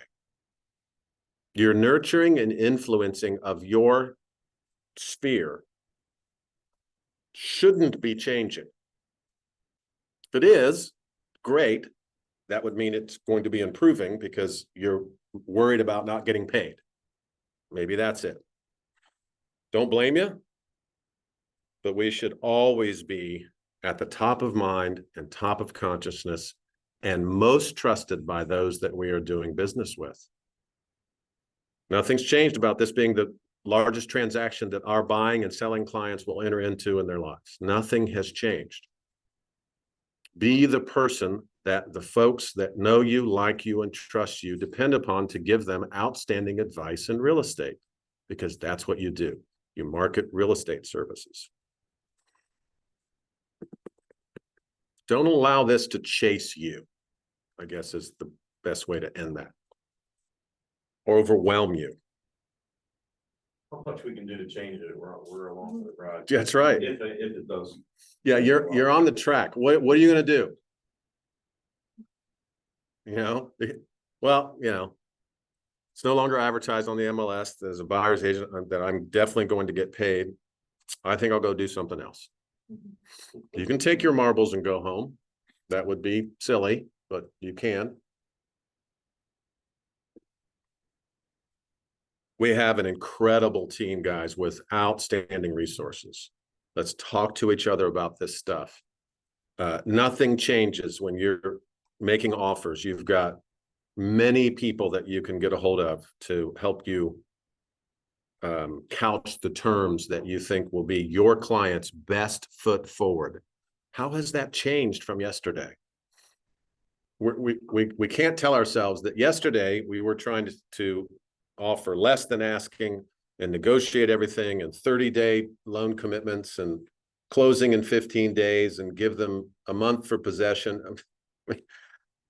Your nurturing and influencing of your sphere shouldn't be changing. If it is, great. That would mean it's going to be improving because you're worried about not getting paid. Maybe that's it. Don't blame you, but we should always be at the top of mind and top of consciousness and most trusted by those that we are doing business with. Nothing's changed about this being the largest transaction that our buying and selling clients will enter into in their lives. Nothing has changed. Be the person that the folks that know you, like you, and trust you depend upon to give them outstanding advice in real estate, because that's what you do. You market real estate services. Don't allow this to chase you, I guess is the best way to end that. Or overwhelm you. How much we can do to change it, we're along for the ride. That's right. If it does. Yeah, you're on the track. What are you going to do? You know, well, you know, it's no longer advertised on the MLS. There's a buyer's agent that I'm definitely going to get paid. I think I'll go do something else. You can take your marbles and go home. That would be silly, but you can. We have an incredible team, guys, with outstanding resources. Let's talk to each other about this stuff. Nothing changes when you're making offers. You've got many people that you can get a hold of to help you couch the terms that you think will be your client's best foot forward. How has that changed from yesterday? We can't tell ourselves that yesterday we were trying to offer less than asking and negotiate everything and 30-day loan commitments and closing in 15 days and give them a month for possession.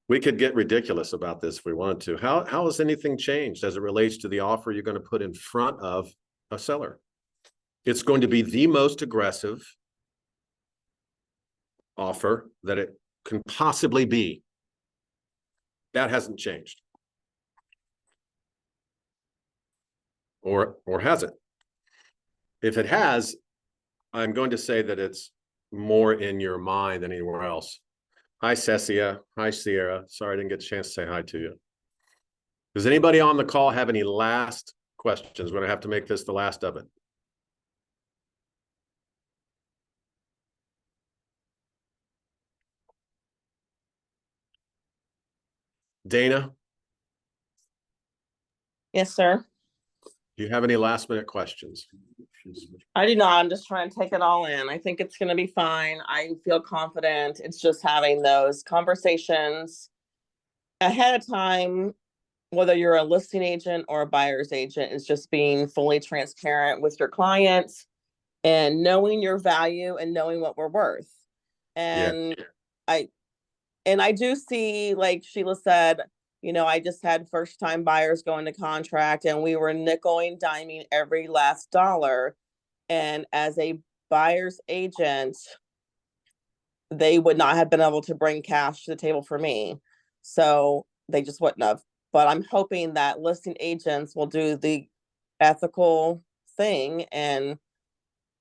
We could get ridiculous about this if we wanted to. How has anything changed as it relates to the offer you're going to put in front of a seller? It's going to be the most aggressive offer that it can possibly be. That hasn't changed. Or has it? If it has, I'm going to say that it's more in your mind than anywhere else. Hi, Cecia. Hi, Sierra. Sorry I didn't get a chance to say hi to you. Does anybody on the call have any last questions? We're going to have to make this the last of it. Dana, Yes, sir. do you have any last minute questions? I do not. I'm just trying to take it all in. I think it's going to be fine. I feel confident. It's just having those conversations ahead of time, whether you're a listing agent or a buyer's agent, is just being fully transparent with your clients and knowing your value and knowing what we're worth. And I do see, like Sheila said, I just had first time buyers go into contract and we were nickel and diming every last dollar. And as a buyer's agent, they would not have been able to bring cash to the table for me. So they just wouldn't have. But I'm hoping that listing agents will do the ethical thing and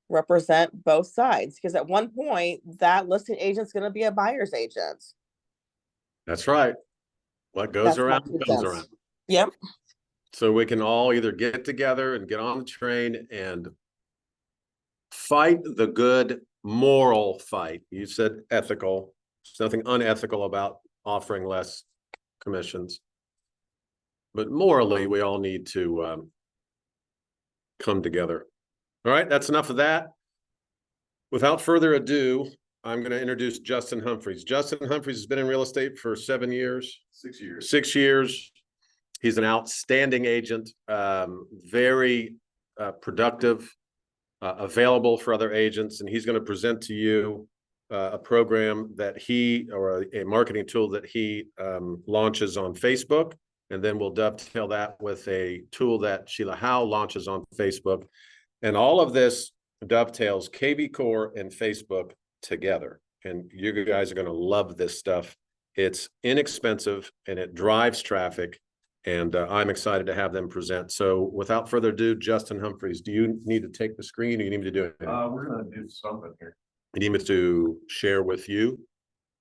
represent both sides. Because at one point, that listing agent's going to be a buyer's agent. That's right. What goes That's my around 2 comes cents. around. Yep. So we can all either get together and get on the train and fight the good moral fight. You said ethical. There's nothing unethical about offering less commissions. But morally, we all need to come together. All right, that's enough of that. Without further ado, I'm going to introduce Justin Humphreys. Justin Humphreys has been in real estate for 7 years. 6 years. 6 years. He's an outstanding agent, very productive, available for other agents, and he's going to present to you a program that or a marketing tool that he launches on Facebook, and then we'll dovetail that with a tool that Sheila Howell launches on Facebook, and all of this dovetails KV Core and Facebook together, and you guys are going to love this stuff. It's inexpensive and it drives traffic. And I'm excited to have them present. So without further ado, Justin Humphreys, do you need to take the screen or you need me to do it? We're gonna do something here. You need me to share with you,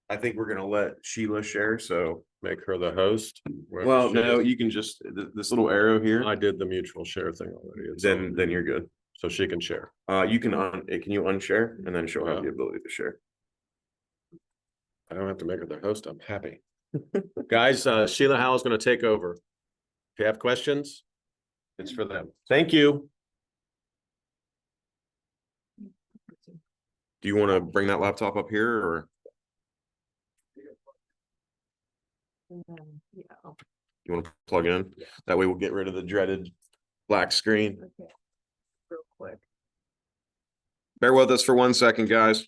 I think we're gonna let Sheila share, so, make her the host? well, She no, is. you can just, this little arrow here, I did the mutual share thing already. It's then you're good. so she can share. You can can you unshare, and then she'll have the ability to share. I don't have to make her the host. I'm happy. Guys, Sheila Howell is going to take over. If you have questions, it's for them. Thank you. Do you wanna bring that laptop up here, or Yeah. you wanna plug it in? That way we'll get rid of the dreaded black screen. Okay. Real quick. Bear with us for 1 second, guys.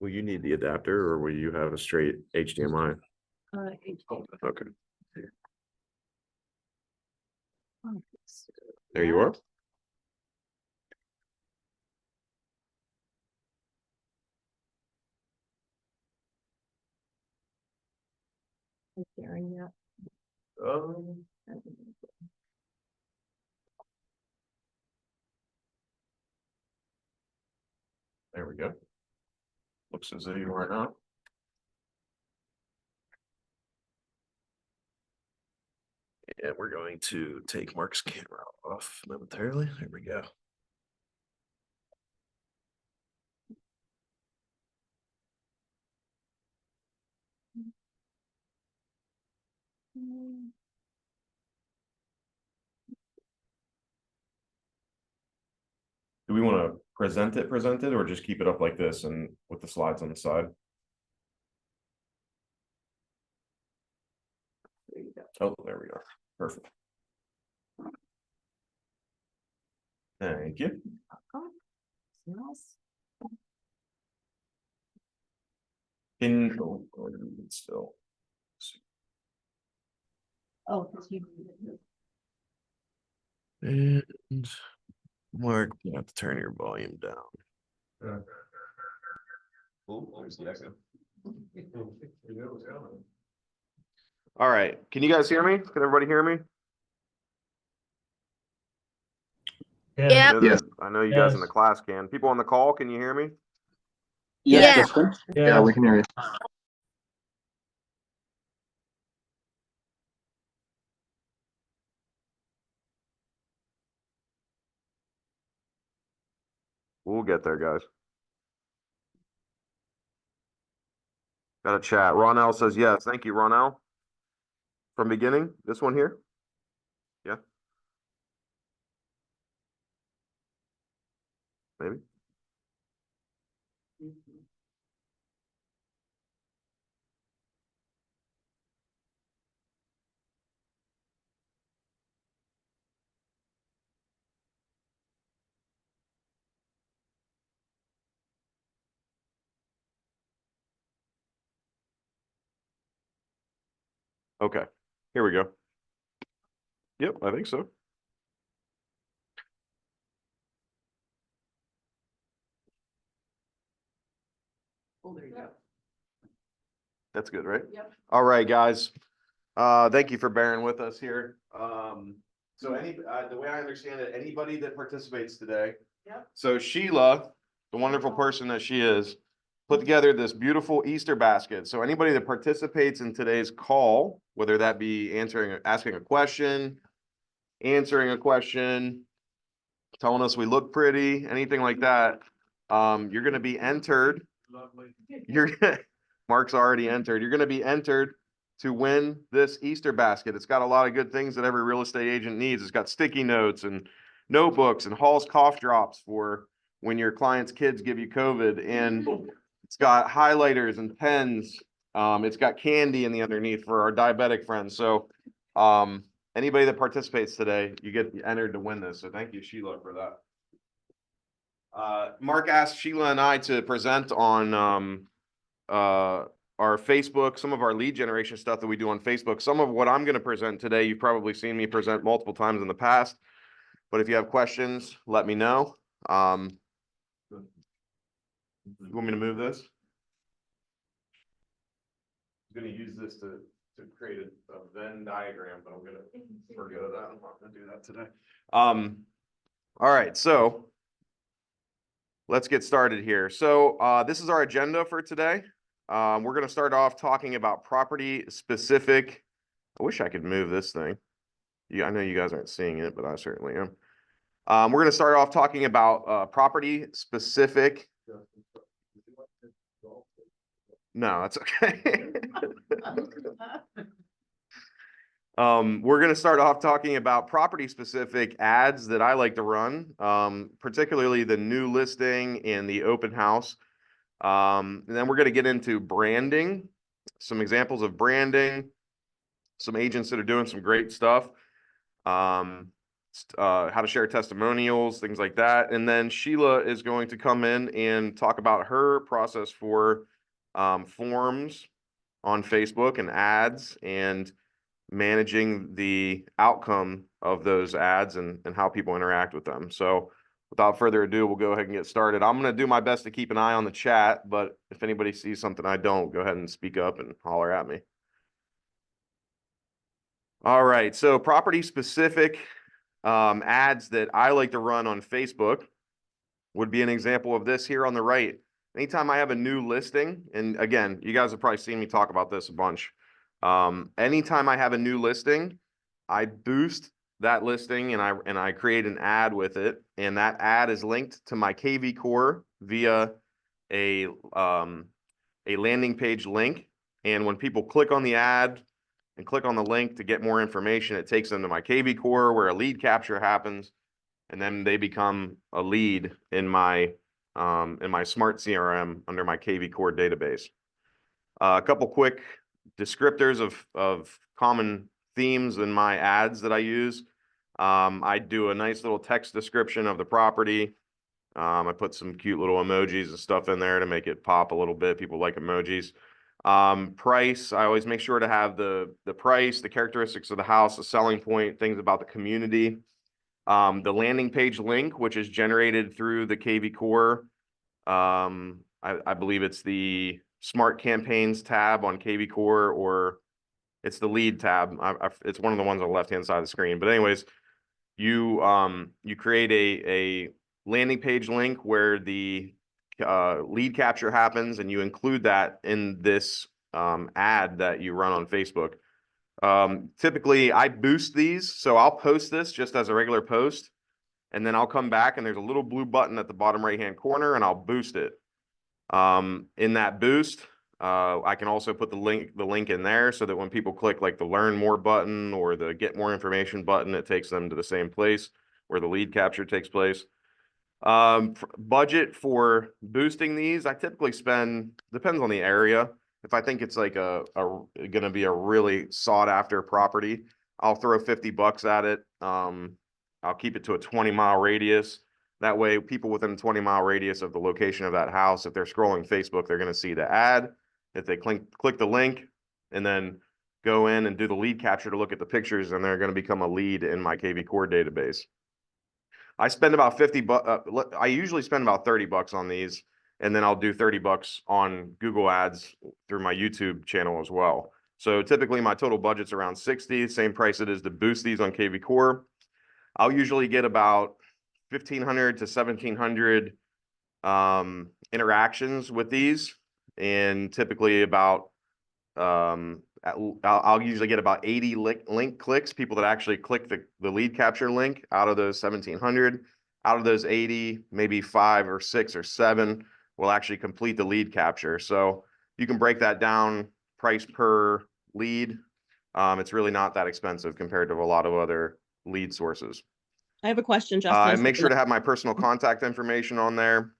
Will you need the adapter, or will you have a straight HDMI? Okay, there you are. Sharing that. There we go. Looks as though you are not. And we're going to take Mark's camera off momentarily. There we go. Do we want to present it, or just keep it up like this and with the slides on the side? Oh, there we are. Perfect. Thank you. In, still. Oh, 'cause you. And Mark, you have to turn your volume down. All right, can you guys hear me? Can everybody hear me? Yeah. I know that- Yes. I know you guys in the Yes. class can. People on the call, can you hear me? Yeah. Justin? Yeah, we can hear you. We'll get there, guys. Got a chat. Ronell says yes. Thank you, Ronell. From beginning, this one here? Yeah. Maybe. Okay, here we go. Yep, I think so. Oh, there you go. That's good, right? Yep. All right, guys. Thank you for bearing with us here. So the way I understand it, anybody that participates today. Yep. So Sheila, the wonderful person that she is, put together this beautiful Easter basket. So anybody that participates in today's call, whether that be asking a question, answering a question, telling us we look pretty, anything like that, you're gonna be entered. Mark's already entered. You're gonna be entered to win this Easter basket. It's got a lot of good things that every real estate agent needs. It's got sticky notes and notebooks and Hall's cough drops for when your client's kids give you COVID. And it's got highlighters and pens. It's got candy in the underneath for our diabetic friends. So anybody that participates today, you get entered to win this. So thank you, Sheila, for that. Mark asked Sheila and I to present on our Facebook, some of our lead generation stuff that we do on Facebook. Some of what I'm going to present today, you've probably seen me present multiple times in the past. But if you have questions, let me know. You want me to move this? I'm going to use this to create a Venn diagram, but I'm going to forget that. I'm not going to do that today. All right, so let's get started here. So this is our agenda for today. We're going to start off talking about property specific. I wish I could move this thing. Yeah, I know you guys aren't seeing it, but I certainly am. We're going to start off talking about property specific. No, that's okay. We're going to start off talking about property specific ads that I like to run, particularly the new listing and the open house. And then we're going to get into branding, some examples of branding, some agents that are doing some great stuff, how to share testimonials, things like that. And then Sheila is going to come in and talk about her process for forms on Facebook and ads and managing the outcome of those ads and how people interact with them. So without further ado, we'll go ahead and get started. I'm going to do my best to keep an eye on the chat, but if anybody sees something I don't, go ahead and speak up and holler at me. All right, so property specific ads that I like to run on Facebook would be an example of this here on the right. Anytime I have a new listing, and again, you guys have probably seen me talk about this a bunch. Anytime I have a new listing, I boost that listing and I create an ad with it, and that ad is linked to my KV Core via a landing page link. And when people click on the ad and click on the link to get more information, it takes them to my KV Core where a lead capture happens, and then they become a lead in my smart CRM under my KV Core database. A couple quick descriptors of common themes in my ads that I use. I do a nice little text description of the property. I put some cute little emojis and stuff in there to make it pop a little bit. People like emojis. Price, I always make sure to have the price, the characteristics of the house, the selling point, things about the community. The landing page link, which is generated through the KV Core. I believe it's the Smart Campaigns tab on KV Core, or it's the lead tab. It's one of the ones on the left-hand side of the screen. But anyways, you create a landing page link where the lead capture happens, and you include that in this ad that you run on Facebook. Typically, I boost these, so I'll post this just as a regular post, and then I'll come back and there's a little blue button at the bottom right-hand corner, and I'll boost it. In that boost, I can also put the link in there so that when people click like the learn more button or the get more information button, it takes them to the same place where the lead capture takes place. Budget for boosting these, I typically spend, depends on the area. If I think it's like gonna be a really sought after property, I'll throw $50 at it. I'll keep it to a 20-mile radius. That way, people within a 20-mile radius of the location of that house, if they're scrolling Facebook, they're gonna see the ad. If they click the link and then go in and do the lead capture to look at the pictures, and they're gonna become a lead in my KV Core database. I spend about $50. I usually spend about $30 on these, and then I'll do $30 on Google Ads through my YouTube channel as well. So typically my total budget's around 60, same price it is to boost these on KV Core. I'll usually get about 1,500 to 1,700 interactions with these, and typically about I'll usually get about 80 link clicks, people that actually click the lead capture link out of those 1,700. Out of those 80, maybe 5 or 6 or 7 will actually complete the lead capture. So you can break that down, price per lead. It's really not that expensive compared to a lot of other lead sources. I have a question, Justin. Make sure to have my personal contact information on there.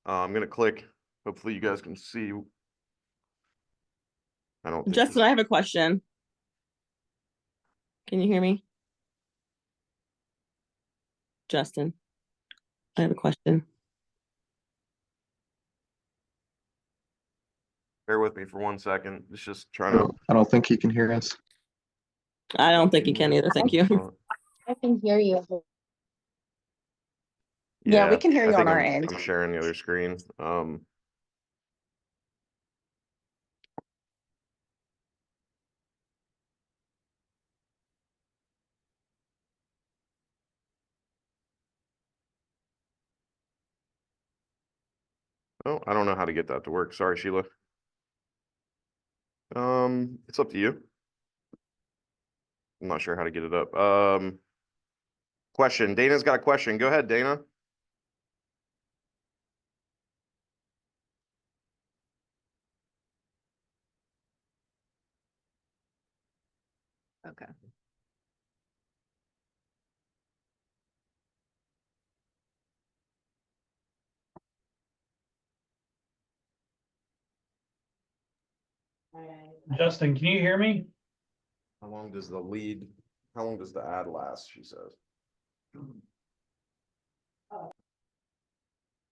I'm gonna click, hopefully you guys can see. I don't think Justin, I have a question. Can you hear me? Justin, I have a question. Bear with me for 1 second. It's just trying to. I don't think he can hear us. I don't think you can either. Thank you. I can hear you. Yeah, we can hear you on our end. I'm sharing the other screen. Oh, I don't know how to get that to work. Sorry, Sheila. It's up to you. I'm not sure how to get it up. Question. Dana's got a question. Go ahead, Dana. Okay. Justin, can you hear me? How long does the ad last? She says.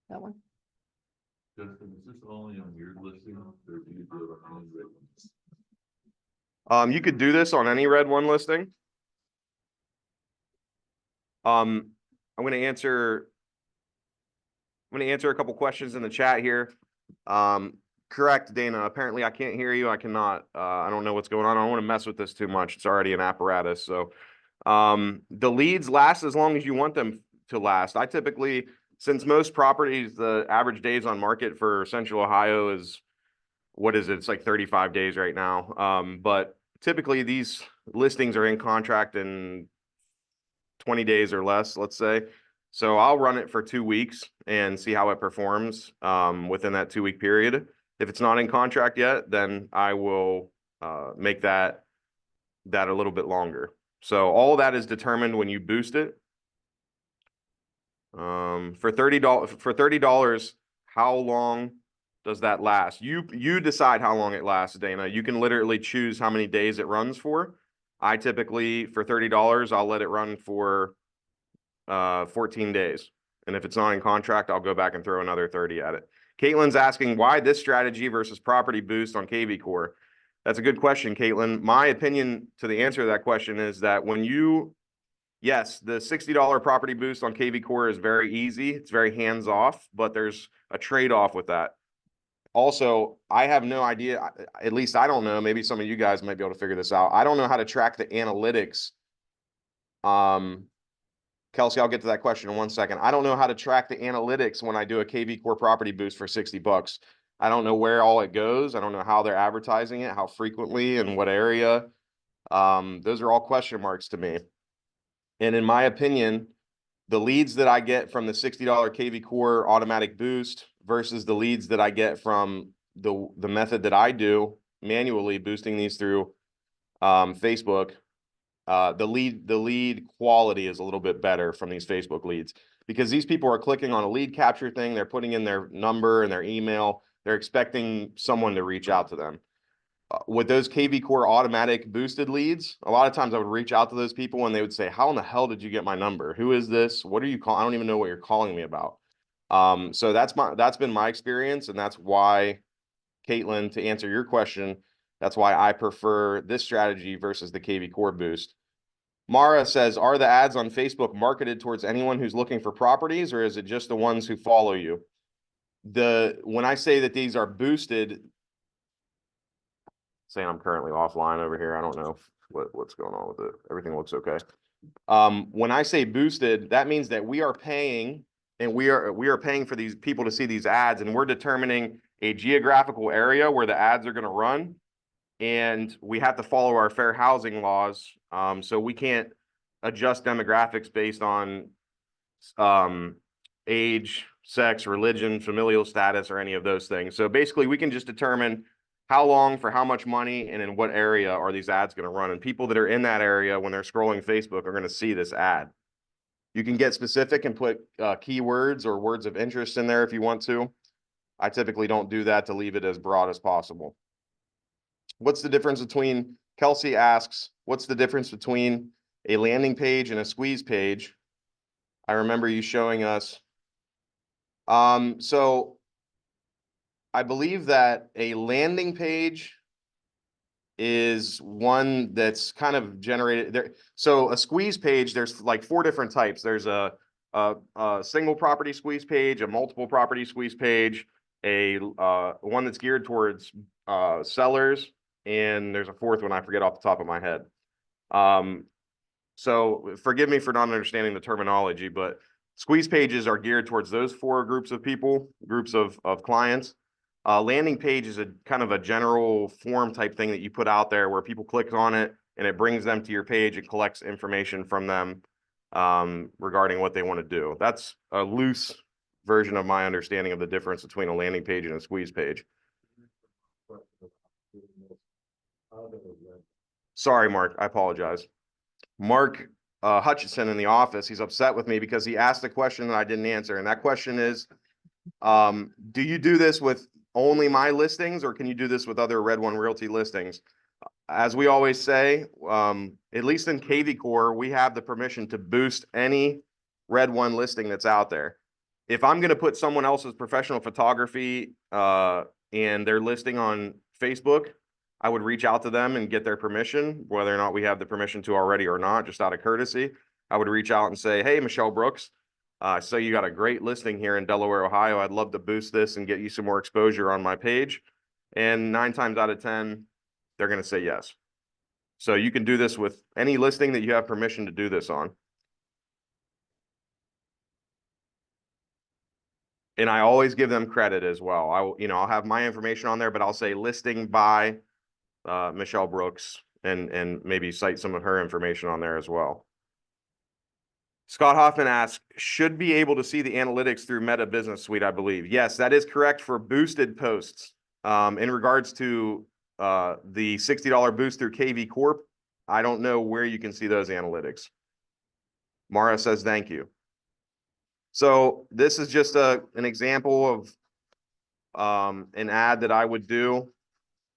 That one. Justin, is this only on your listing or do you do it on any written? You could do this on any red one listing. I'm going to answer a couple questions in the chat here. Correct, Dana. Apparently I can't hear you. I cannot. I don't know what's going on. I don't want to mess with this too much. It's already an apparatus. So the leads last as long as you want them to last. I typically, since most properties, the average days on market for Central Ohio is, what is it? It's like 35 days right now. But typically these listings are in contract in 20 days or less, let's say. So I'll run it for 2 weeks and see how it performs within that 2-week period. If it's not in contract yet, then I will make that a little bit longer. So all of that is determined when you boost it. For $30, how long does that last? You decide how long it lasts, Dana. You can literally choose how many days it runs for. I typically, for $30, I'll let it run for 14 days. And if it's not in contract, I'll go back and throw another 30 at it. Caitlin's asking why this strategy versus property boost on KV Core. That's a good question, Caitlin. My opinion to the answer to that question is that yes, the $60 property boost on KV Core is very easy. It's very hands off, but there's a trade-off with that. Also, I have no idea, at least I don't know, maybe some of you guys might be able to figure this out. I don't know how to track the analytics. Kelsey, I'll get to that question in 1 second. I don't know how to track the analytics when I do a KV Core property boost for $60. I don't know where all it goes. I don't know how they're advertising it, how frequently and what area. Those are all question marks to me. And in my opinion, the leads that I get from the $60 KV Core automatic boost versus the leads that I get from the method that I do manually boosting these through Facebook, the lead quality is a little bit better from these Facebook leads because these people are clicking on a lead capture thing. They're putting in their number and their email. They're expecting someone to reach out to them. With those KV Core automatic boosted leads, a lot of times I would reach out to those people and they would say, how in the hell did you get my number? Who is this? What are you calling? I don't even know what you're calling me about. So that's been my experience. And that's why, Caitlin, to answer your question, that's why I prefer this strategy versus the KV Core boost. Mara says, are the ads on Facebook marketed towards anyone who's looking for properties, or is it just the ones who follow you? When I say that these are boosted, saying I'm currently offline over here, I don't know what's going on with it. Everything looks okay. When I say boosted, that means that we are paying, and we are paying for these people to see these ads, and we're determining a geographical area where the ads are going to run, and we have to follow our fair housing laws. So we can't adjust demographics based on age, sex, religion, familial status, or any of those things. So basically, we can just determine how long for how much money and in what area are these ads going to run. And people that are in that area when they're scrolling Facebook are going to see this ad. You can get specific and put keywords or words of interest in there if you want to. I typically don't do that to leave it as broad as possible. What's the difference between, Kelsey asks, what's the difference between a landing page and a squeeze page? I remember you showing us. So I believe that a landing page is one that's kind of generated there. So a squeeze page, there's like 4 different types. There's a single property squeeze page, a multiple property squeeze page, a one that's geared towards sellers, and there's a 4th one I forget off the top of my head. So forgive me for not understanding the terminology, but squeeze pages are geared towards those 4 groups of people, groups of clients. Landing page is a kind of a general form type thing that you put out there where people click on it and it brings them to your page and collects information from them regarding what they want to do. That's a loose version of my understanding of the difference between a landing page and a squeeze page. Sorry, Mark, I apologize. Mark Hutchinson in the office, he's upset with me because he asked a question that I didn't answer. And that question is, do you do this with only my listings, or can you do this with other Red One Realty listings? As we always say, at least in KV Core, we have the permission to boost any Red One listing that's out there. If I'm going to put someone else's professional photography and their listing on Facebook, I would reach out to them and get their permission, whether or not we have the permission to already or not, just out of courtesy. I would reach out and say, hey, Michelle Brooks, so you got a great listing here in Delaware, Ohio. I'd love to boost this and get you some more exposure on my page. And 9 times out of 10, they're going to say yes. So you can do this with any listing that you have permission to do this on. And I always give them credit as well. I'll have my information on there, but I'll say listing by Michelle Brooks and maybe cite some of her information on there as well. Scott Hoffman asks, should be able to see the analytics through Meta Business Suite, I believe. Yes, that is correct for boosted posts. In regards to the $60 boost through KV Corp, I don't know where you can see those analytics. Mara says, thank you. So this is just an example of an ad that I would do.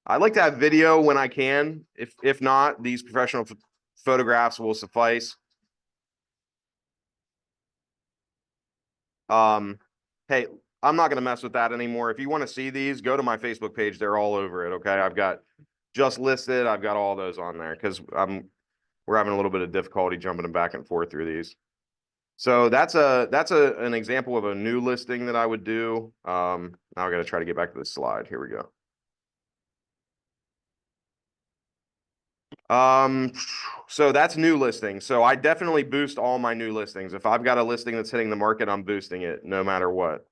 I like to have video when I can. If not, these professional Photographs will suffice. Hey, I'm not gonna mess with that anymore. If you want to see these, go to my Facebook page. They're all over it. Okay, I've got just listed. I've got all those on there because we're having a little bit of difficulty jumping back and forth through these. So that's an example of a new listing that I would do. Now I got to try to get back to this slide. Here we go. So that's new listings. So I definitely boost all my new listings. If I've got a listing that's hitting the market, I'm boosting it no matter what.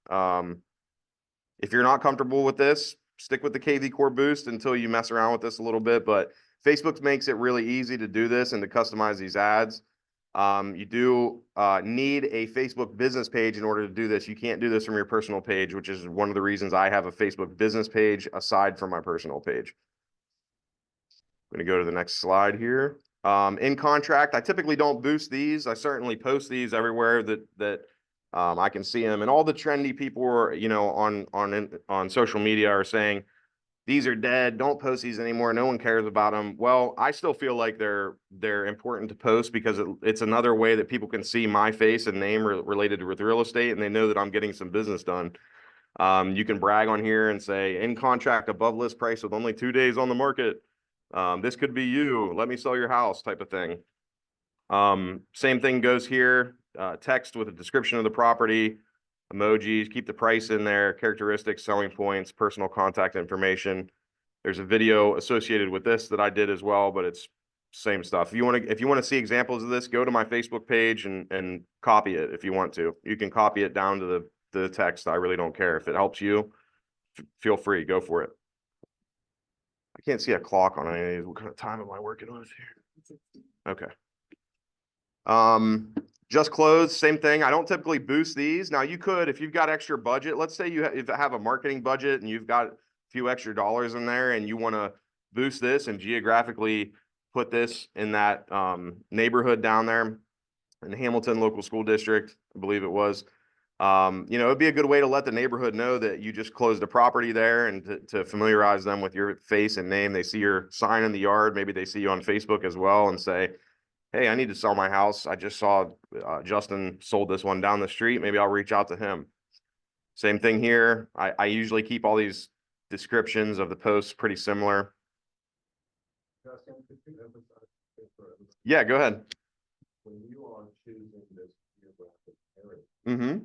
If you're not comfortable with this, stick with the KV Core boost until you mess around with this a little bit. But Facebook makes it really easy to do this and to customize these ads. You do need a Facebook business page in order to do this. You can't do this from your personal page, which is one of the reasons I have a Facebook business page aside from my personal page. I'm going to go to the next slide here. In contract, I typically don't boost these. I certainly post these everywhere that I can see them. And all the trendy people are, you know, on social media are saying, these are dead, don't post these anymore, no one cares about them. Well, I still feel like they're important to post because it's another way that people can see my face and name related with real estate, and they know that I'm getting some business done. You can brag on here and say, in contract above list price with only 2 days on the market. This could be you, let me sell your house type of thing. Same thing goes here, text with a description of the property, emojis, keep the price in there, characteristics, selling points, personal contact information. There's a video associated with this that I did as well, but it's same stuff. If you want to see examples of this, go to my Facebook page and copy it if you want to. You can copy it down to the text. I really don't care. If it helps you, feel free, go for it. I can't see a clock on any of these. What kind of time am I working with here? Okay. Just closed, same thing. I don't typically boost these. Now you could, if you've got extra budget, let's say you have a marketing budget and you've got a few extra dollars in there and you want to boost this and geographically put this in that neighborhood down there in Hamilton local school district, I believe it was. You know, it'd be a good way to let the neighborhood know that you just closed a property there and to familiarize them with your face and name. They see your sign in the yard. Maybe they see you on Facebook as well and say, hey, I need to sell my house. I just saw Justin sold this one down the street. Maybe I'll reach out to him. Same thing here. I usually keep all these descriptions of the posts pretty similar. Yeah, go ahead. When you are choosing this geographic area,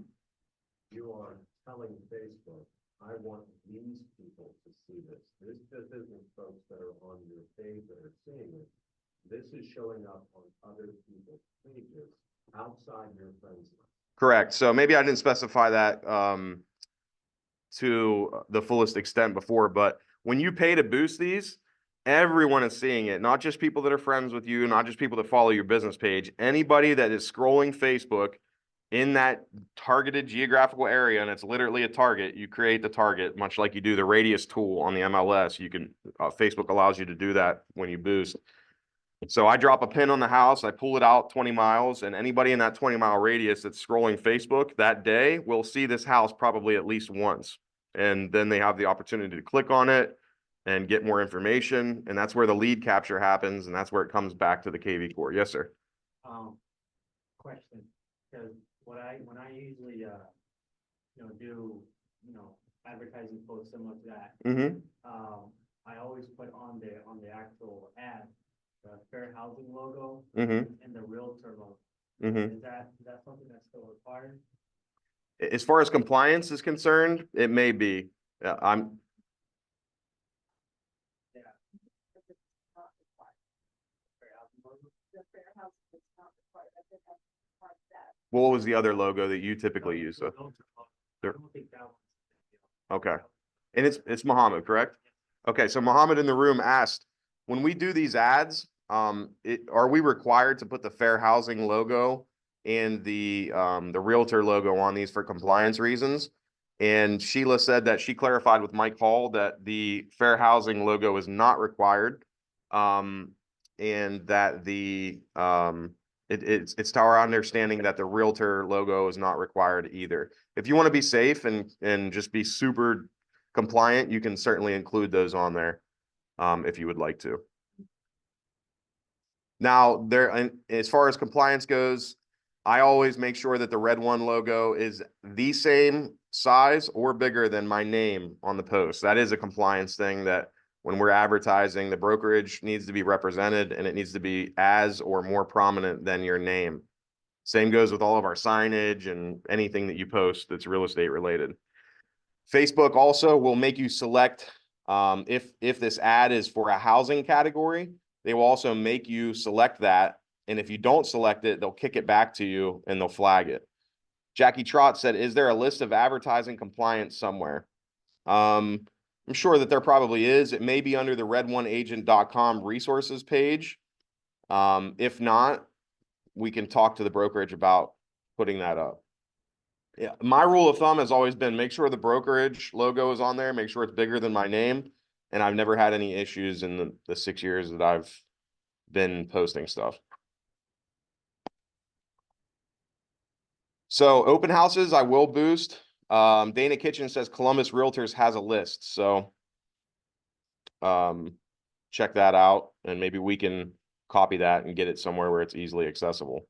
you are telling Facebook, I want these people to see this. This isn't folks that are on your page that are seeing it. This is showing up on other people's pages outside your friends list. Correct. So maybe I didn't specify that to the fullest extent before, but when you pay to boost these, everyone is seeing it, not just people that are friends with you, not just people that follow your business page. Anybody that is scrolling Facebook in that targeted geographical area, and it's literally a target, you create the target, much like you do the radius tool on the MLS. You can, Facebook allows you to do that when you boost. So I drop a pin on the house, I pull it out 20 miles, and anybody in that 20-mile radius that's scrolling Facebook that day will see this house probably at least once. And then they have the opportunity to click on it and get more information. And that's where the lead capture happens. And that's where it comes back to the KV Core. Yes, sir. Question, because when I usually, do, advertising posts similar to that, I always put on the actual ad, the fair housing logo and the realtor logo. Is that something that's still required? As far as compliance is concerned, it may be. What was the other logo that you typically use? Okay. And it's Muhammad, correct? Okay, so Muhammad in the room asked, when we do these ads, are we required to put the fair housing logo and the realtor logo on these for compliance reasons? And Sheila said that she clarified with Mike Hall that the fair housing logo is not required. And that it's to our understanding that the realtor logo is not required either. If you want to be safe and just be super compliant, you can certainly include those on there if you would like to. Now, there, and as far as compliance goes, I always make sure that the red one logo is the same size or bigger than my name on the post. That is a compliance thing that when we're advertising, the brokerage needs to be represented and it needs to be as or more prominent than your name. Same goes with all of our signage and anything that you post that's real estate related. Facebook also will make you select, if this ad is for a housing category, they will also make you select that. And if you don't select it, they'll kick it back to you and they'll flag it. Jackie Trott said, is there a list of advertising compliance somewhere? I'm sure that there probably is. It may be under the red1agent.com resources page. If not, we can talk to the brokerage about putting that up. Yeah, my rule of thumb has always been make sure the brokerage logo is on there, make sure it's bigger than my name. And I've never had any issues in the 6 years that I've been posting stuff. So open houses, I will boost. Dana Kitchen says Columbus Realtors has a list. So check that out and maybe we can copy that and get it somewhere where it's easily accessible.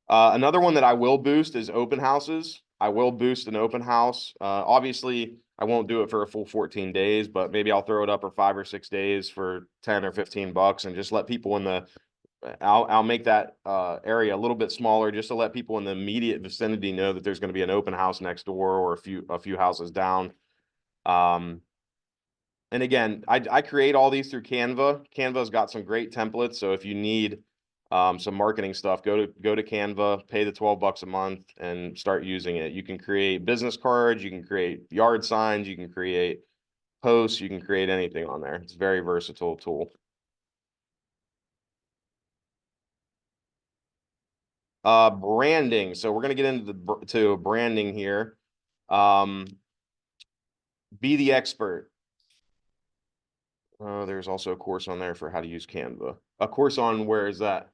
Another one that I will boost is open houses. I will boost an open house. Obviously, I won't do it for a full 14 days, but maybe I'll throw it up for 5 or 6 days for 10 or 15 bucks and just let people in the, I'll make that area a little bit smaller just to let people in the immediate vicinity know that there's going to be an open house next door or a few houses down. And again, I create all these through Canva. Canva's got some great templates. So if you need some marketing stuff, go to Canva, pay the 12 bucks a month and start using it. You can create business cards, you can create yard signs, you can create posts, you can create anything on there. It's a very versatile tool. Branding. So we're going to get into branding here. Be the expert. There's also a course on there for how to use Canva. A course on where is that?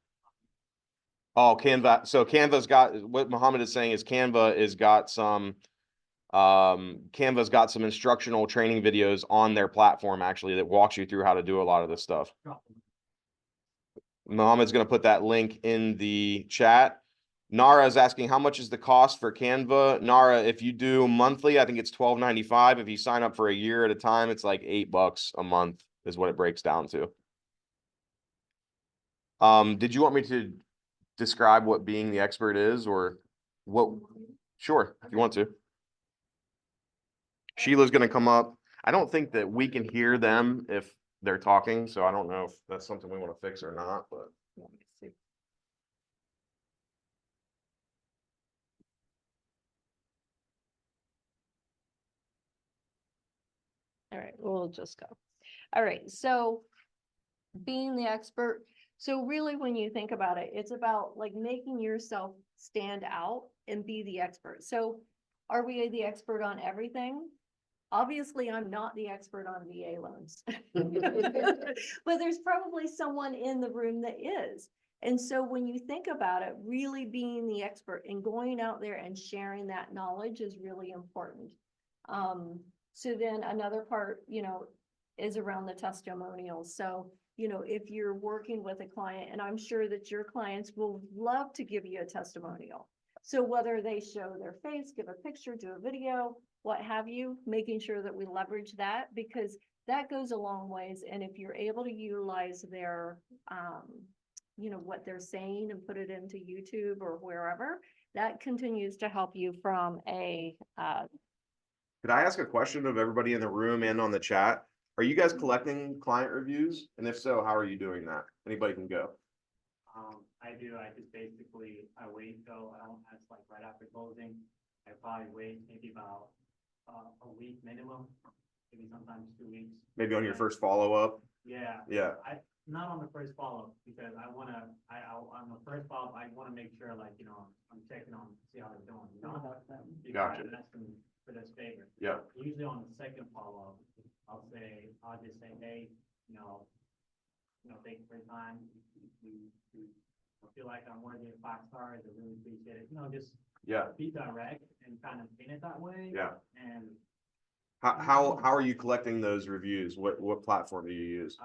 Oh, Canva. So Canva's got, what Muhammad is saying is Canva's got some instructional training videos on their platform actually that walks you through how to do a lot of this stuff. Muhammad's going to put that link in the chat. Nara is asking, how much is the cost for Canva? Nara, if you do monthly, I think it's $12.95. If you sign up for a year at a time, it's like $8 a month is what it breaks down to. Did you want me to describe what being the expert is or what? Sure, if you want to. Sheila's going to come up. I don't think that we can hear them if they're talking, so I don't know if that's something we want to fix or not, but let me see. All right, we'll just go. All right, so being the expert. So really, when you think about it, it's about like making yourself stand out and be the expert. So are we the expert on everything? Obviously, I'm not the expert on VA loans, but there's probably someone in the room that is. And so when you think about it, really being the expert and going out there and sharing that knowledge is really important. So then another part, is around the testimonials. So, if you're working with a client, and I'm sure that your clients will love to give you a testimonial. So whether they show their face, give a picture, do a video, what have you, making sure that we leverage that because that goes a long ways. And if you're able to utilize their, what they're saying and put it into YouTube or wherever, that continues to help you from a, Could I ask a question of everybody in the room and on the chat? Are you guys collecting client reviews? And if so, how are you doing that? Anybody can go. I do. I just basically, I wait till I don't ask like right after closing. I probably wait maybe about a week minimum, maybe sometimes 2 weeks. Maybe on your first follow-up? Yeah. Yeah. Not on the first follow-up because on the first follow-up, I want to make sure like, I'm checking on, see how they're doing, Gotcha. I'm asking for this favor. Yeah. Usually on the second follow-up, I'll just say, hey, thank you for your time. I feel like I'm worthy of 5 stars. I really appreciate it. Just be direct and kind of paint it that way. Yeah. And how are you collecting those reviews? What platform do you use?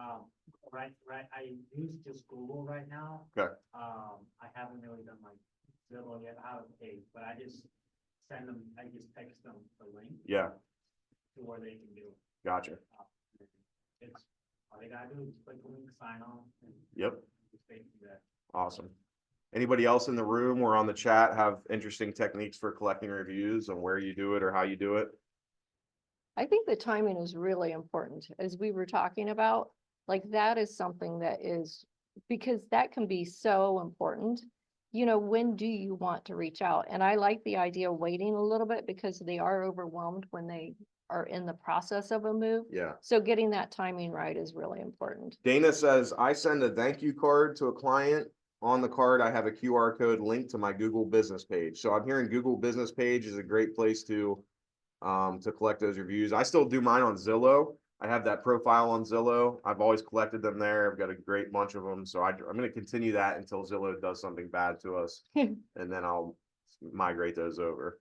right, I use just Google right now. Okay. I haven't really done like Zillow yet, I have a page, but I just text them the link Yeah, to where they can do it. gotcha. It's, all they gotta do is click the link, sign on. And Yep. just basically that. Awesome. Anybody else in the room or on the chat have interesting techniques for collecting reviews on where you do it or how you do it? I think the timing is really important, as we were talking about, like that is something that is, because that can be so important. You know, when do you want to reach out? And I like the idea of waiting a little bit because they are overwhelmed when they are in the process of a move. Yeah. So getting that timing right is really important. Dana says, I send a thank you card to a client. On the card, I have a QR code linked to my Google business page. So I'm hearing Google business page is a great place to collect those reviews. I still do mine on Zillow. I have that profile on Zillow. I've always collected them there. I've got a great bunch of them. So I'm going to continue that until Zillow does something bad to us. And then I'll migrate those over.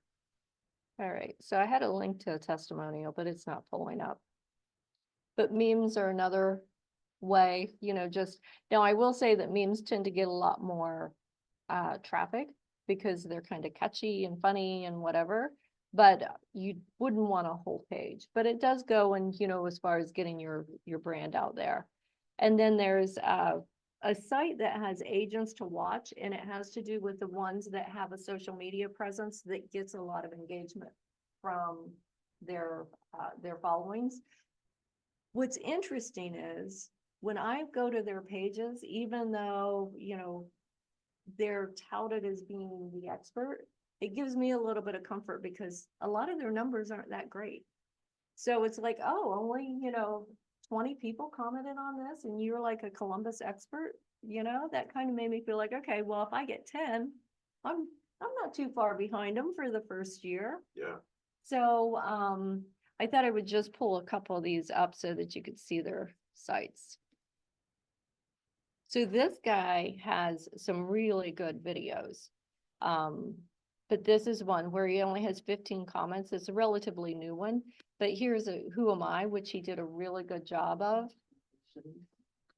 All right, so I had a link to a testimonial, but it's not pulling up. But memes are another way, you know, just, now I will say that memes tend to get a lot more traffic because they're kind of catchy and funny and whatever, but you wouldn't want a whole page, but it does go and, you know, as far as getting your brand out there. And then there's a site that has agents to watch, and it has to do with the ones that have a social media presence that gets a lot of engagement from their followings. What's interesting is when I go to their pages, even though, you know, they're touted as being the expert, it gives me a little bit of comfort because a lot of their numbers aren't that great. So it's like, oh, only, you know, 20 people commented on this and you're like a Columbus expert, you know, that kind of made me feel like, okay, well, if I get 10, I'm not too far behind them for the first year. Yeah. So I thought I would just pull a couple of these up so that you could see their sites. So this guy has some really good videos. But this is one where he only has 15 comments. It's a relatively new one, but here's a Who Am I, which he did a really good job of.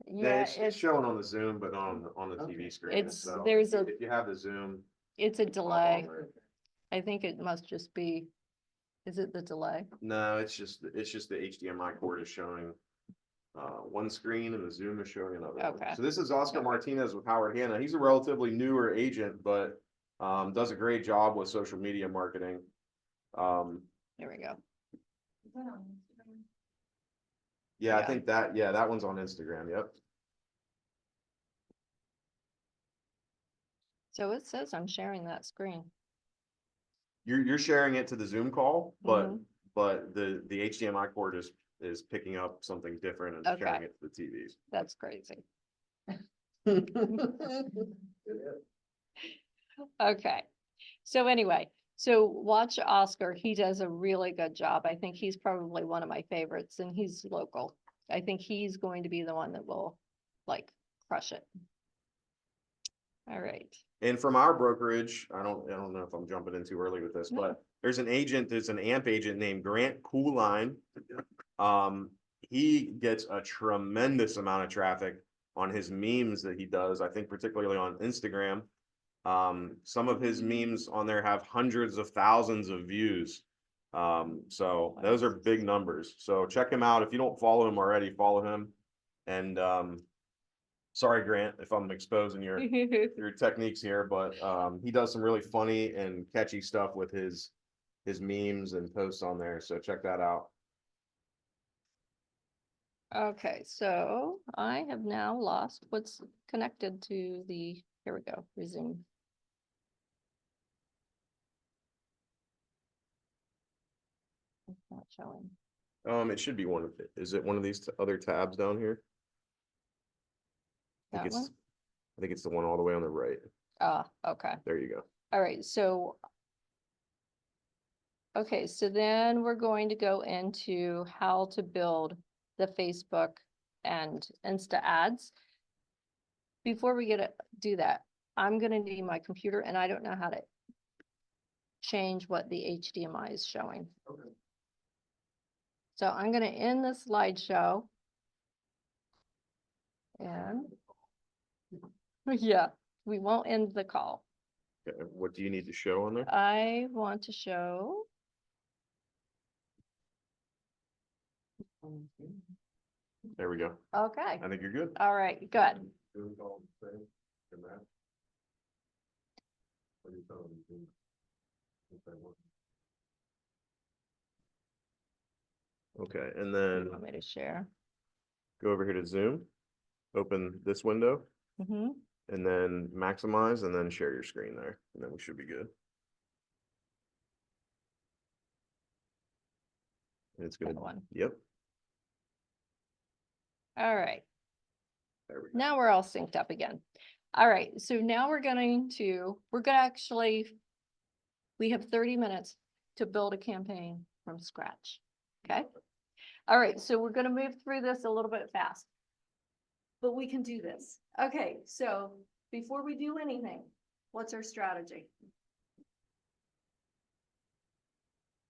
Yeah, it's showing on the Zoom, but on the TV screen. It's, So there's if you have the Zoom. it's a delay. Right. I think it must just be, is it the delay? No, it's just the HDMI cord is showing one screen and the Zoom is showing another one. Okay. So this is Oscar Martinez with Howard Hanna. He's a relatively newer agent, but does a great job with social media marketing. Here we go. Yeah, I Yeah. think that one's on Instagram. Yep. So it says I'm sharing that screen. You're sharing it to the Zoom call, but Mhm. the HDMI cord is picking up something different and sharing Okay. it to the TVs. That's crazy. Okay. So anyway, so watch Oscar. He does a really good job. I think he's probably one of my favorites and he's local. I think he's going to be the one that will like crush it. All right. And from our brokerage, I don't know if I'm jumping in too early with this, but there's an AMP agent named Grant Cooline. He gets a tremendous amount of traffic on his memes that he does, I think particularly on Instagram. Some of his memes on there have hundreds of thousands of views. So those are big numbers. So check him out. If you don't follow him already, follow him. And sorry, Grant, if I'm exposing your techniques here, but he does some really funny and catchy stuff with his memes and posts on there. So check that out. Okay, so I have now lost what's connected to the, here we go, resume. It's not showing. It should be is it one of these other tabs down here? I think That one? I think it's the one all the way on the right. Ah, okay. There you go. All right, so. Okay, so then we're going to go into how to build the Facebook and Insta ads. Before we do that, I'm gonna need my computer and I don't know how to change what the HDMI is showing. Okay. So I'm gonna end the slideshow. And yeah, we won't end the call. Okay, what do you need to show on there? I want to show. There we go. Okay, I think you're good. all right, good. Do it all the same, and that. What do you tell them to do? If they want. Okay, and then Want me to share? go over here to Zoom, open this window, Mm-hmm. and then maximize, and then share your screen there, and then we should be good. And it's gonna, That one. yep, All right. there we go. Now we're all synced up again. All right, so now we're gonna actually, we have 30 minutes to build a campaign from scratch, okay? All right, so we're gonna move through this a little bit fast. But we can do this. Okay, so before we do anything, what's our strategy?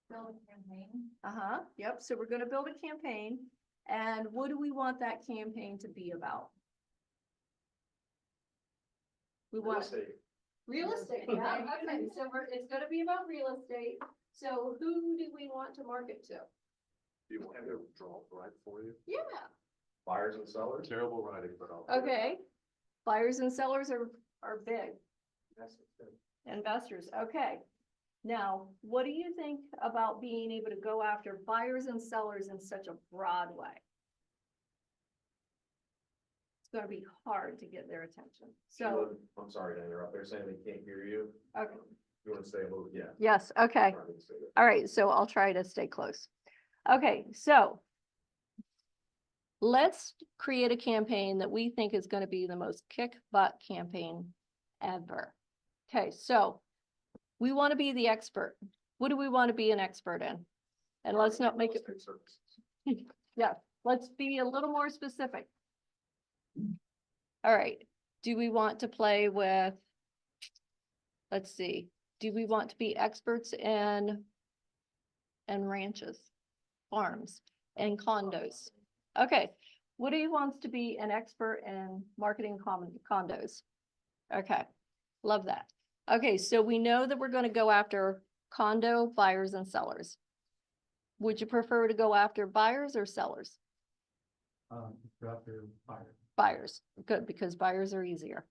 Build a campaign. Uh-huh, yep, so we're gonna build a campaign, and what do we want that campaign to be about? We want real estate, yeah, okay, so it's gonna be about real estate, so who do we want to market to? Do you want me to draw right for you? Yeah, Buyers and sellers? Terrible writing, but I'll. okay, buyers and sellers are big, That's it. investors, okay. Now, what do you think about being able to go after buyers and sellers in such a broad way? It's gonna be hard to get their attention, so, Sheila, I'm sorry to interrupt, they're saying they can't hear you. okay, You want to say a little, yeah. yes, okay. Trying to say that. All right, so I'll try to stay close. Okay, so let's create a campaign that we think is going to be the most kick butt campaign ever. Okay, so we want to be the expert. What do we want to be an expert in? And let's not make it, Real estate services. yeah, let's be a little more specific. All right, do we want to play with, let's see, do we want to be experts in ranches, farms, and condos? Okay, Woody wants to be an expert in marketing condos. Okay, love that. Okay, so we know that we're going to go after condo buyers and sellers. Would you prefer to go after buyers or sellers? Go after fire. Buyers, good, because buyers are easier.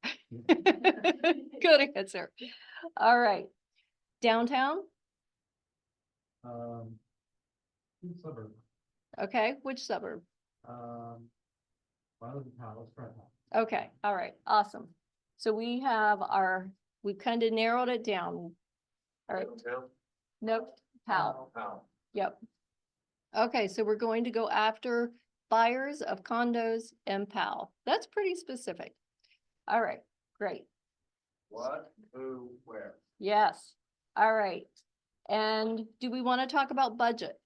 Good answer. All right, downtown, Suburb. okay, which suburb? Palace, front. Okay, all right, awesome. So we have we've kind of narrowed it down. All right, Downtown? nope, Powell, How? yep. Okay, so we're going to go after buyers of condos in Powell. That's pretty specific. All right, great. What, who, where? Yes, all right. And do we want to talk about budget?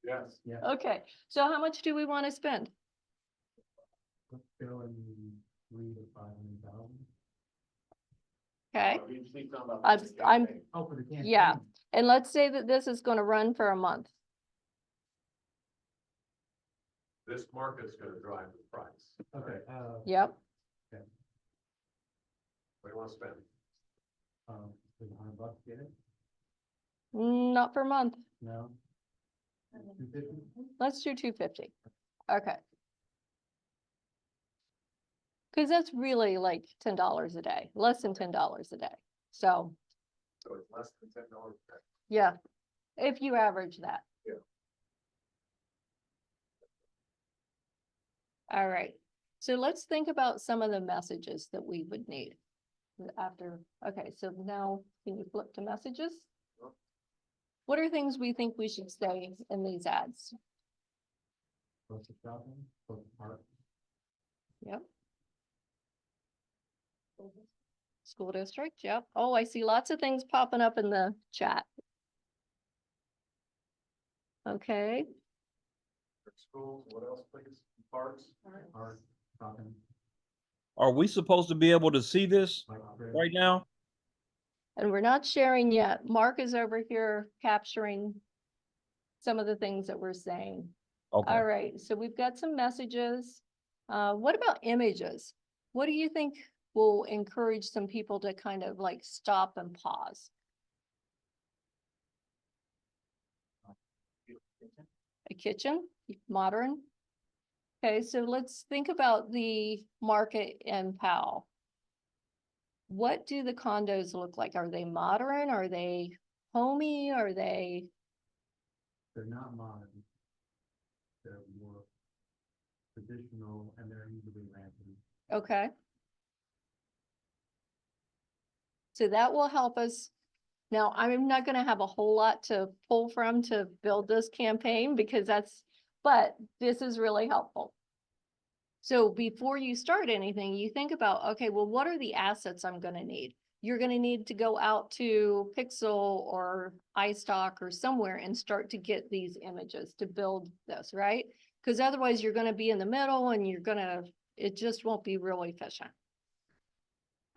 Yes. Yeah. Okay, so how much do we want to spend? Let's go in 3 to 500,000. Okay, We just need to talk about I'm- the I'm- campaign. Oh, for the campaign. yeah, and let's say that this is going to run for a month. This market's gonna drive the price. Okay, Yep, What do you want to spend? is it $100 get it? not for a month. No. 250? Let's do 250. Okay. Cause that's really like $10 a day, less than $10 a day. So, So it's less than $10. yeah, if you average that. Yeah. All right, so let's think about some of the messages that we would need after, okay, so now can you flip to messages? Sure. What are things we think we should say in these ads? Close to shopping, close to park. Yep. School district, yep. Oh, I see lots of things popping up in the chat. Okay, Schools, what else, please? Parks? Park, shopping. Are we supposed to be able to see this Bike trail. right now? and we're not sharing yet. Mark is over here capturing some of the things that we're saying. Okay. All right, so we've got some messages. What about images? What do you think will encourage some people to kind of like stop and pause? A kitchen, modern? Okay, so let's think about the market in Powell. What do the condos look like? Are they modern? Are they homey? Are they? They're not modern. They're more traditional and they're usually rented. Okay. So that will help us. Now, I'm not gonna have a whole lot to pull from to build this campaign because but this is really helpful. So before you start anything, you think about, okay, well, what are the assets I'm gonna need? You're gonna need to go out to Pixel or iStock or somewhere and start to get these images to build this, right? Because otherwise you're gonna be in the middle and it just won't be real efficient.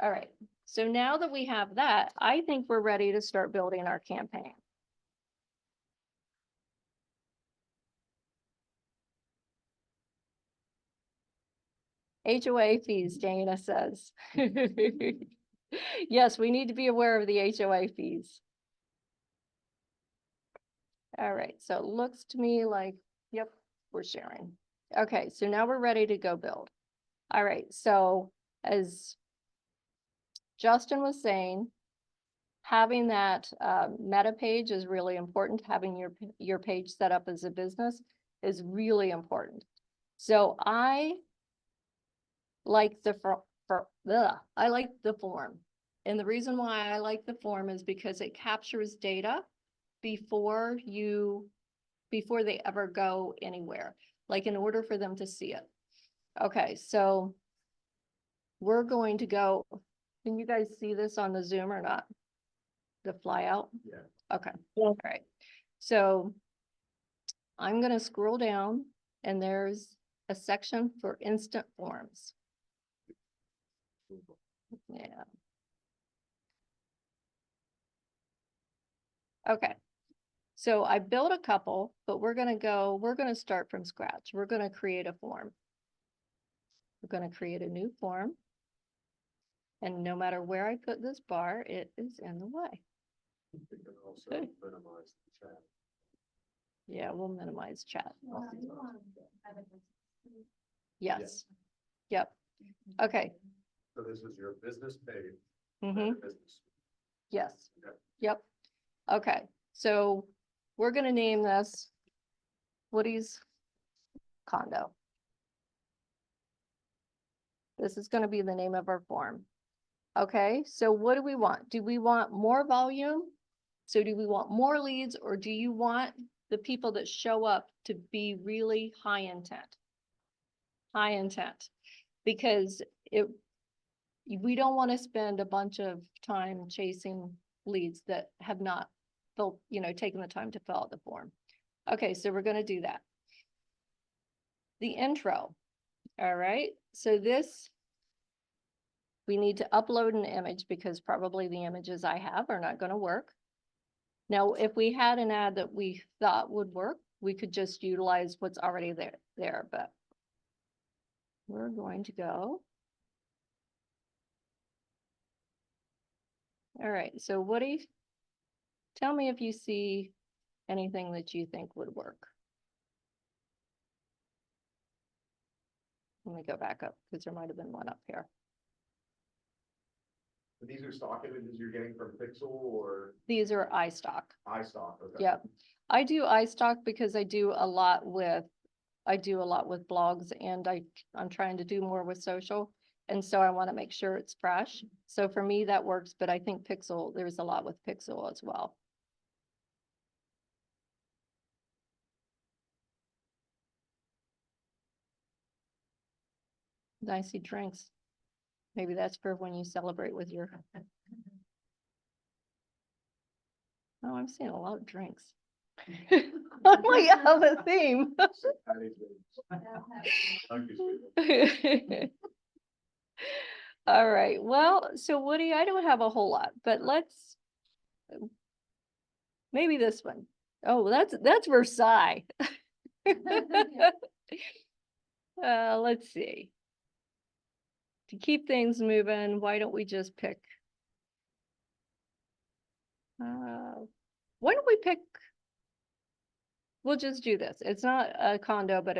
All right, so now that we have that, I think we're ready to start building our campaign. HOA fees, Dana says. Yes, we need to be aware of the HOA fees. All right, so it looks to me like, yep, we're sharing. Okay, so now we're ready to go build. All right, so as Justin was saying, having that meta page is really important. Having your page set up as a business is really important. So I like the I like the form. And the reason why I like the form is because it captures data before they ever go anywhere, like in order for them to see it. Okay, so we're going to go, can you guys see this on the Zoom or not? The flyout? Yeah. Okay, all right. So I'm gonna scroll down and there's a section for instant forms. Yeah. Okay. So I built a couple, but we're gonna start from scratch. We're gonna create a form. We're gonna create a new form. And no matter where I put this bar, it is in the way. You can also Okay. minimize the chat. Yeah, we'll minimize chat. Yes. Yep. Okay. So this is your business page. Mm-hmm. Business. Yes. Okay. Yep. Okay. So we're gonna name this Woody's condo. This is gonna be the name of our form. Okay, so what do we want? Do we want more volume? So do we want more leads or do you want the people that show up to be really high intent? High intent, because we don't want to spend a bunch of time chasing leads that have not taken the time to fill out the form. Okay, so we're going to do that. The intro. All right, so we need to upload an image because probably the images I have are not going to work. Now, if we had an ad that we thought would work, we could just utilize what's already there, but we're going to go. All right, so Woody, tell me if you see anything that you think would work. Let me go back up because there might have been one up here. These are stock images you're getting from Pixel or These are iStock. iStock? Okay. Yep. I do iStock because I do a lot with blogs and I'm trying to do more with social. And so I want to make sure it's fresh. So for me, that works, but I think Pixel, there's a lot with Pixel as well. I see drinks. Maybe that's for when you celebrate with your. Oh, I'm seeing a lot of drinks. I'm like out of theme. All right, well, so Woody, I don't have a whole lot, but maybe this one. Oh, that's Versailles. Let's see. To keep things moving, why don't we just pick? Why don't we pick? We'll just do this. It's not a condo, but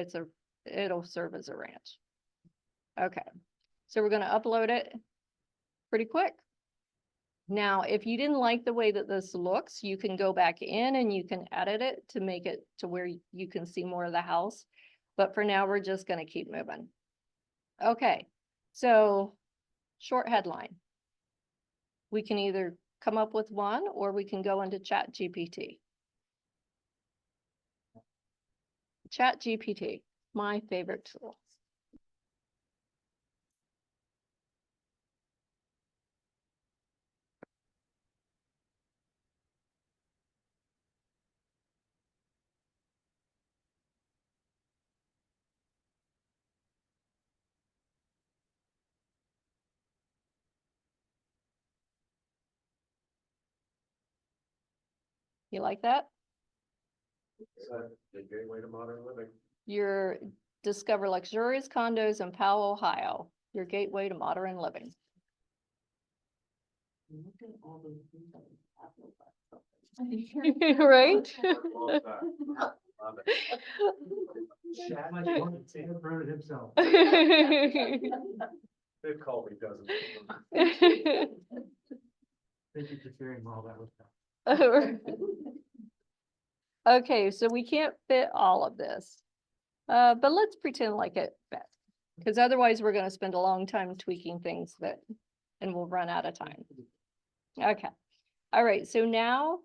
it'll serve as a ranch. Okay, so we're gonna upload it pretty quick. Now, if you didn't like the way that this looks, you can go back in and you can edit it to make it to where you can see more of the house. But for now, we're just gonna keep moving. Okay, so short headline. We can either come up with one or we can go into Chat GPT. Chat GPT, my favorite tool. You like that? The gateway to modern living. Your discover luxurious condos in Powell, Ohio, your gateway to modern living. Look at all those things that we have no buts. Right? Chad might want to take it himself. It called me doesn't. Thank you for sharing all that with us. Okay, so we can't fit all of this. But let's pretend like it fits, because otherwise we're gonna spend a long time tweaking things and we'll run out of time. Okay, all right, so now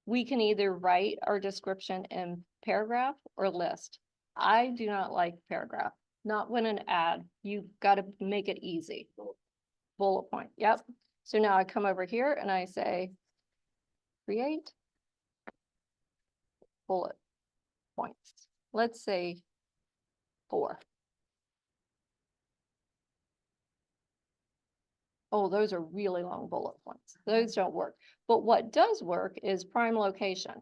we can either write our description in paragraph or list. I do not like paragraph, not when an ad, you gotta make it easy. Bullet point, yep. So now I come over here and I say, create bullet points. Let's say 4. Oh, those are really long bullet points. Those don't work. But what does work is prime location.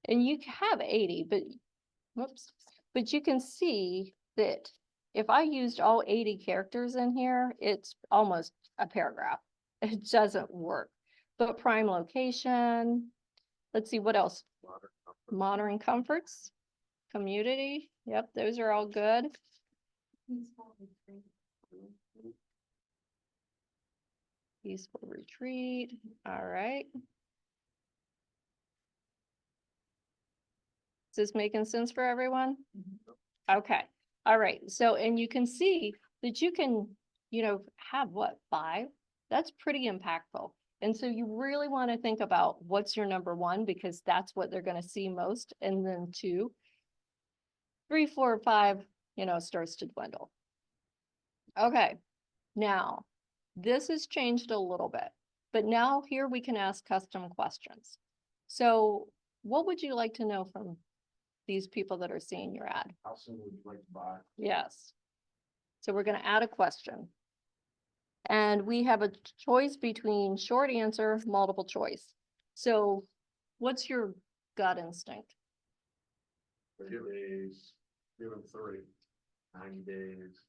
And you have 80, but whoops, but you can see that if I used all 80 characters in here, it's almost a paragraph. It doesn't work. But prime location, let's see what else. Modern comforts, community. Yep, those are all good. Peaceful retreat. All right. Is this making sense for everyone? Okay. All right. So, and you can see that you can, have what, 5? That's pretty impactful. And so you really want to think about what's your number 1, because that's what they're going to see most. And then 2, 3, 4, 5, starts to dwindle. Okay. Now, this has changed a little bit, but now here we can ask custom questions. So what would you like to know from these people that are seeing your ad? How soon would you like to buy? Yes. So we're going to add a question. And we have a choice between short answer, multiple choice. So what's your gut instinct? 30 days, give them 3, 90 days.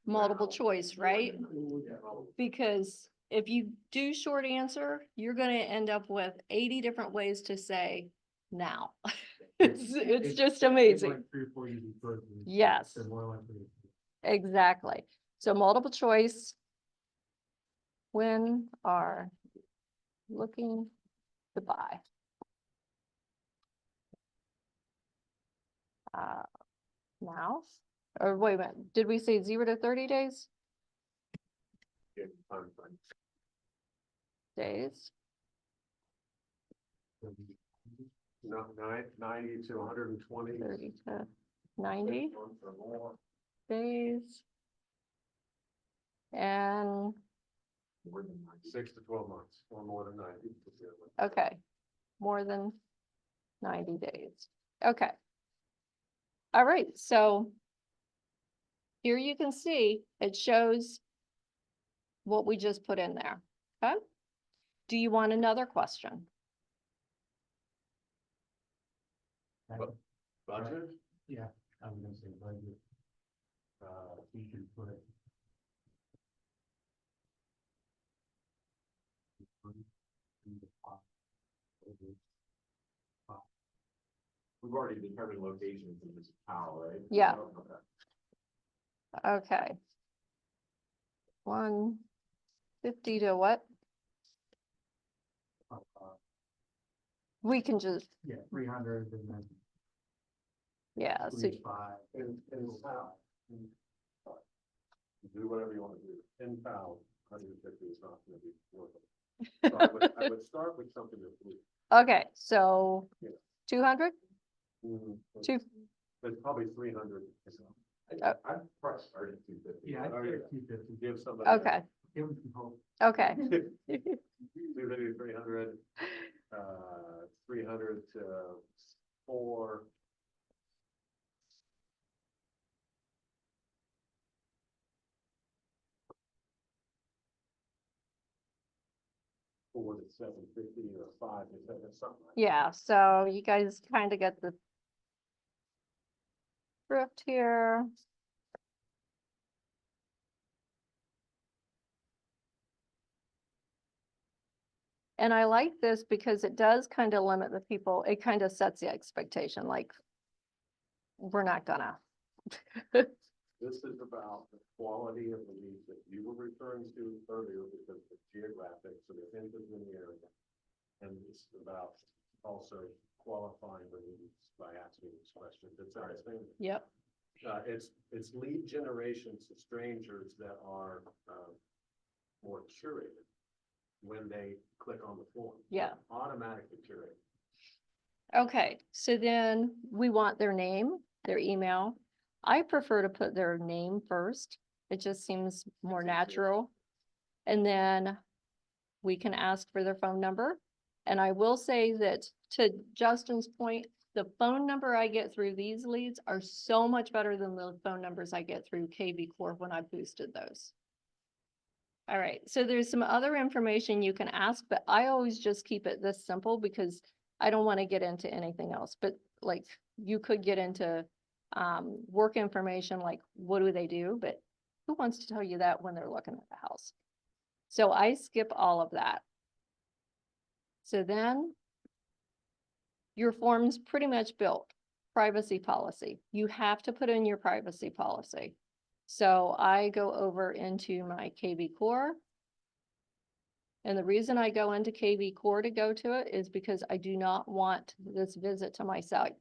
Multiple choice, right? Yeah. Because if you do short answer, you're going to end up with 80 different ways to say now. It's just amazing. Like 3 or 4 easy choices. Yes, They're more likely. exactly. So multiple choice. When are looking to buy? Now, or wait a minute, did we say 0 to 30 days? Give them time frame. Days, No, 90 to 120. 30 to 90 Months or more. days. And, More than 90. 6 to 12 months or more than 90. okay, more than 90 days. Okay. All right, so here you can see it shows what we just put in there. Okay. Do you want another question? Budget? Yeah, I was gonna say budget. You should put it. We've already determined locations in this power, right? Yeah. Okay. Okay. 150 to what? We can just, Yeah, 300 and then yeah, so 35. And how? Do whatever you want to do. In pound, 150 is not gonna be worth it. So I would start with something that. okay, so Yeah. 200? Mhm. Two, But probably 300. Oh. I'd probably start at 250. Yeah, I'd say 250. Give somebody. okay, Give them some hope. okay. 250, 300, 300 to 4. Or 750 or 5 to 7, something like that. Yeah, so you guys kind of get the drift here. And I like this because it does kind of limit the people, it kind of sets the expectation, like, we're not gonna. This is about the quality of the leads that you were referring to earlier because of geographic, so the interest in the area. And it's about also qualifying the leads by asking these questions. It's interesting. Yep, It's lead generation to strangers that are more curated when they click on the form. Yeah. Automatically curated. okay, so then we want their name, their email. I prefer to put their name first. It just seems more natural. And then we can ask for their phone number. And I will say that to Justin's point, the phone number I get through these leads are so much better than the phone numbers I get through KV Core when I boosted those. All right, so there's some other information you can ask, but I always just keep it this simple because I don't want to get into anything else. But like you could get into work information, like what do they do? But who wants to tell you that when they're looking at the house? So I skip all of that. So then your form's pretty much built. Privacy policy. You have to put in your privacy policy. So I go over into my KV Core. And the reason I go into KV Core to go to it is because I do not want this visit to my site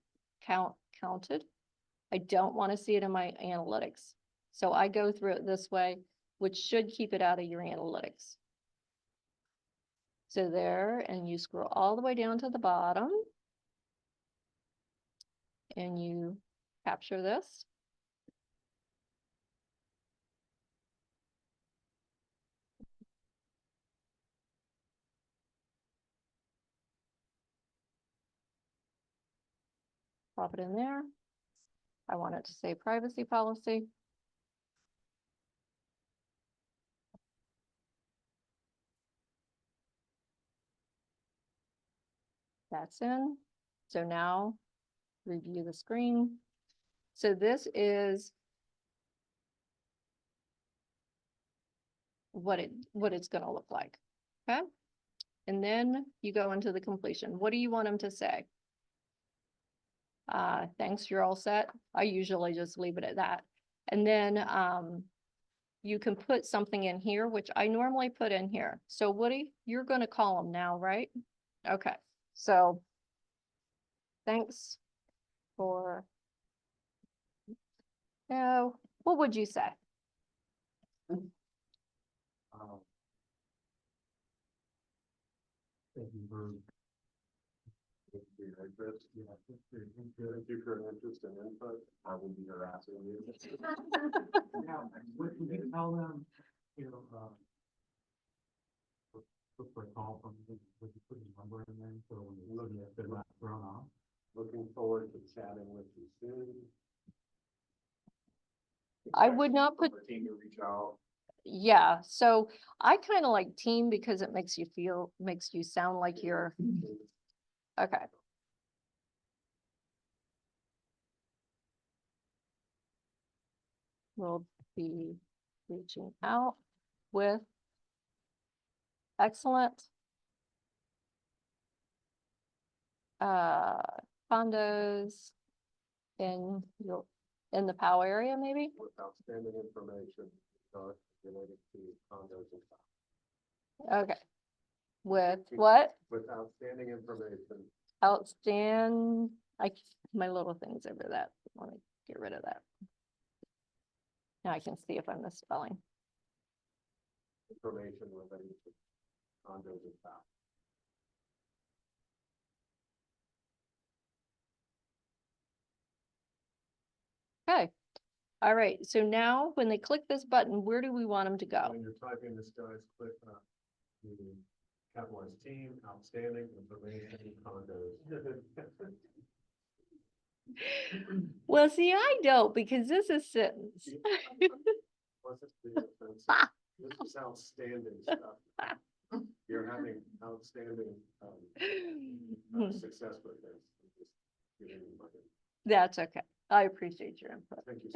counted. I don't want to see it in my analytics. So I go through it this way, which should keep it out of your analytics. So there, and you scroll all the way down to the bottom. And you capture this. Pop it in there. I want it to say privacy policy. That's in. So now review the screen. So this is what it's going to look like. Okay. And then you go into the completion. What do you want them to say? Thanks, you're all set. I usually just leave it at that. And then you can put something in here, which I normally put in here. So Woody, you're going to call them now, right? Okay. So thanks for, what would you say? Thank you for. Thank you for your interest and input. I will be harassing you. Yeah, what can you tell them, look for a call from, would you put your number in there, so when you're looking at, they're not thrown off? Looking forward to chatting with you soon. I would not put, Our team to reach out. Yeah, so I kind of like team because it makes you sound like you're, okay. We'll be reaching out with excellent condos in the POW area, maybe? With outstanding information, related to condos and stuff. Okay. With what? With outstanding information. My little things over that. Let me get rid of that. Now I can see if I'm misspelling. Information related to condos and stuff. Okay. All right. So now when they click this button, where do we want them to go? When you're typing this, guys, click capitalize team, outstanding information, condos. Well, see, I don't because this is sentence. This is outstanding stuff. You're having outstanding success with this. Just giving you my- That's okay. I appreciate your input. Thank you.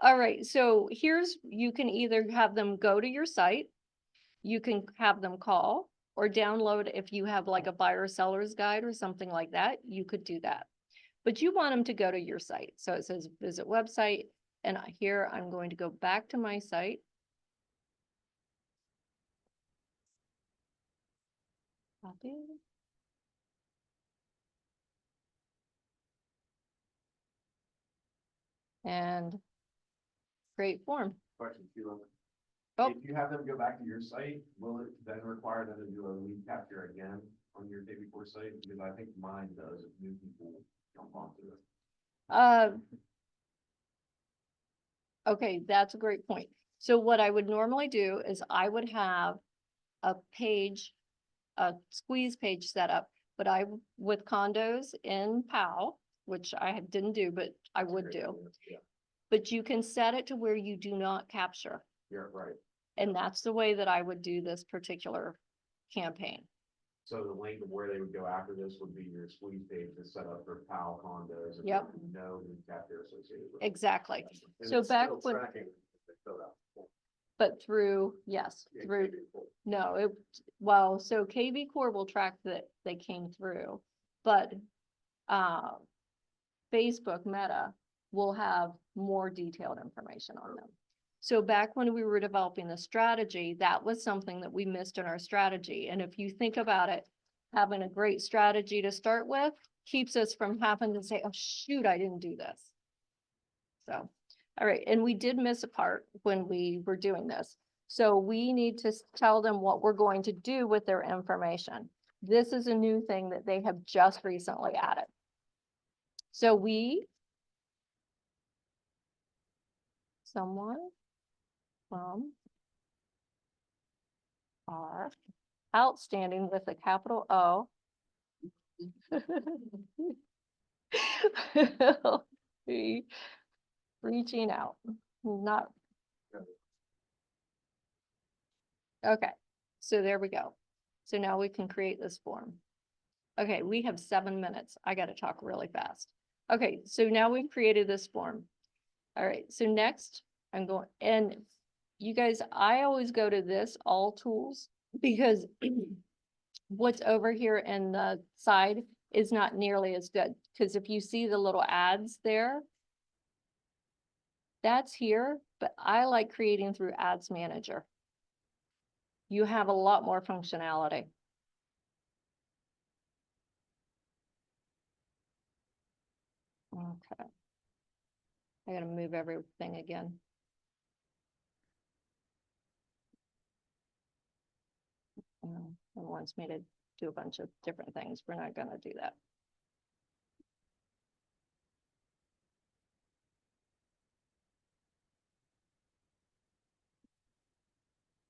All right, so you can either have them go to your site, you can have them call or download if you have like a buyer seller's guide or something like that, you could do that. But you want them to go to your site. So it says visit website, and here I'm going to go back to my site. Copy. And create form. Question, Sheila. Oh. If you have them go back to your site, will it then require them to do a lead capture again on your KB4 site? Because I think mine does if new people jump onto it. Okay, that's a great point. So what I would normally do is I would have a squeeze page set up, but with condos in POW, which I didn't do, but I would do. Yeah, But you can set it to where you do not capture. you're right. And that's the way that I would do this particular campaign. So the link of where they would go after this would be your squeeze page that's set up for PAL condos. and Yep. No lead capture associated with it. Exactly. And So it's back still when, tracking if they fill out the form. but through, yes, Yeah, through, maybe. well, so KV Core will track that they came through, but Facebook Meta will have more detailed information on them. So back when we were developing the strategy, that was something that we missed in our strategy. And if you think about it, having a great strategy to start with keeps us from having to say, oh, shoot, I didn't do this. So, all right. And we did miss a part when we were doing this. So we need to tell them what we're going to do with their information. This is a new thing that they have just recently added. So someone from are outstanding with a capital O. Be reaching out, not. Okay, so there we go. So now we can create this form. Okay, we have 7 minutes. I got to talk really fast. Okay, so now we've created this form. All right, so next I'm going, and you guys, I always go to this all tools because what's over here in the side is not nearly as good. Because if you see the little ads there, that's here, but I like creating through Ads Manager. You have a lot more functionality. Okay. I gotta move everything again. It wants me to do a bunch of different things. We're not gonna do that.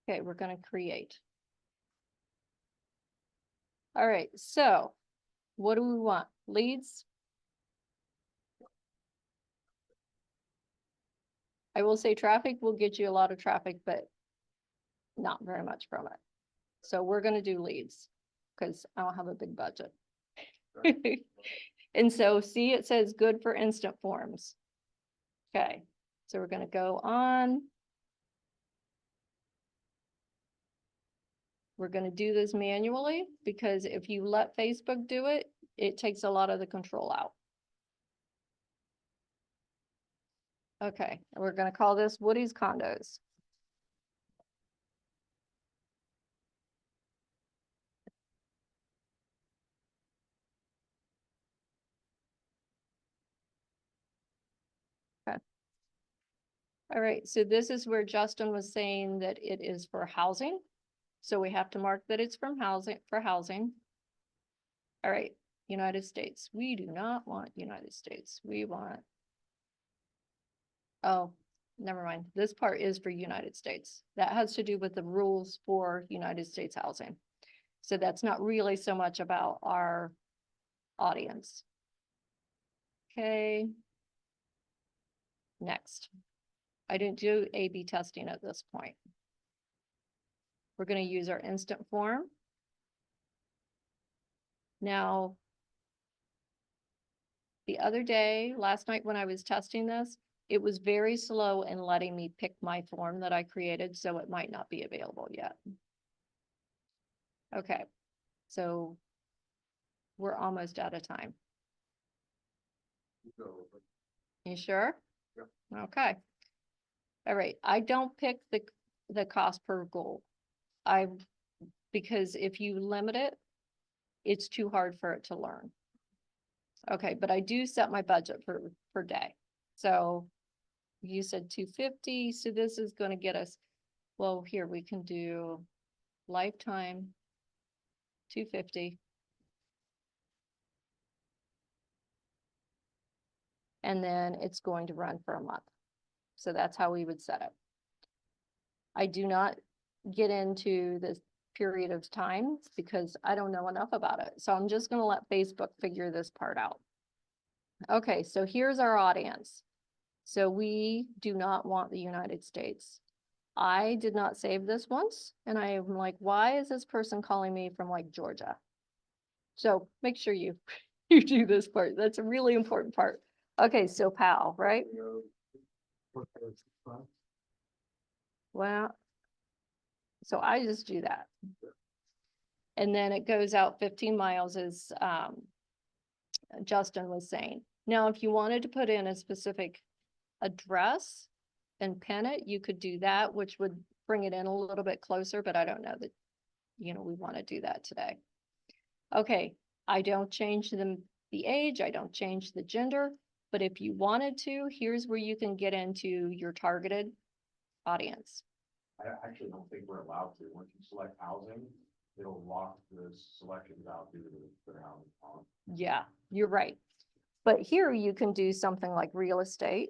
Okay, we're gonna create. All right, so what do we want? Leads? I will say traffic will get you a lot of traffic, but not very much from it. So we're gonna do leads, because I don't have a big budget. And so see, it says good for instant forms. Okay, so we're gonna go on. We're gonna do this manually, because if you let Facebook do it, it takes a lot of the control out. Okay, and we're gonna call this Woody's Condos. Okay. All right, so this is where Justin was saying that it is for housing. So we have to mark that it's from housing, for housing. All right, United States. We do not want United States. We want. Oh, never mind. This part is for United States. That has to do with the rules for United States housing. So that's not really so much about our audience. Okay. Next. I didn't do A/B testing at this point. We're going to use our instant form. Now, the other day, last night when I was testing this, it was very slow in letting me pick my form that I created, so it might not be available yet. Okay, so we're almost out of time. You sure? Yeah. Okay. All right, I don't pick the cost per goal. Because if you limit it, it's too hard for it to learn. Okay, but I do set my budget per day. So you said 250, so this is going to get us, well, here we can do lifetime 250. And then it's going to run for a month. So that's how we would set it. I do not get into this period of time because I don't know enough about it. So I'm just going to let Facebook figure this part out. Okay, so here's our audience. So we do not want the United States. I did not save this once, and I'm like, why is this person calling me from like Georgia? So make sure you you do this part. That's a really important part. Okay, so PAL, right? Well, so I just do that. And then it goes out 15 miles as Justin was saying. Now, if you wanted to put in a specific address and pin it, you could do that, which would bring it in a little bit closer, but I don't know that, we want to do that today. Okay, I don't change the age, I don't change the gender, but if you wanted to, here's where you can get into your targeted audience. I actually don't think we're allowed to. Once you select housing, it'll lock the selections out due to their housing on. Yeah, you're right. But here you can do something like real estate.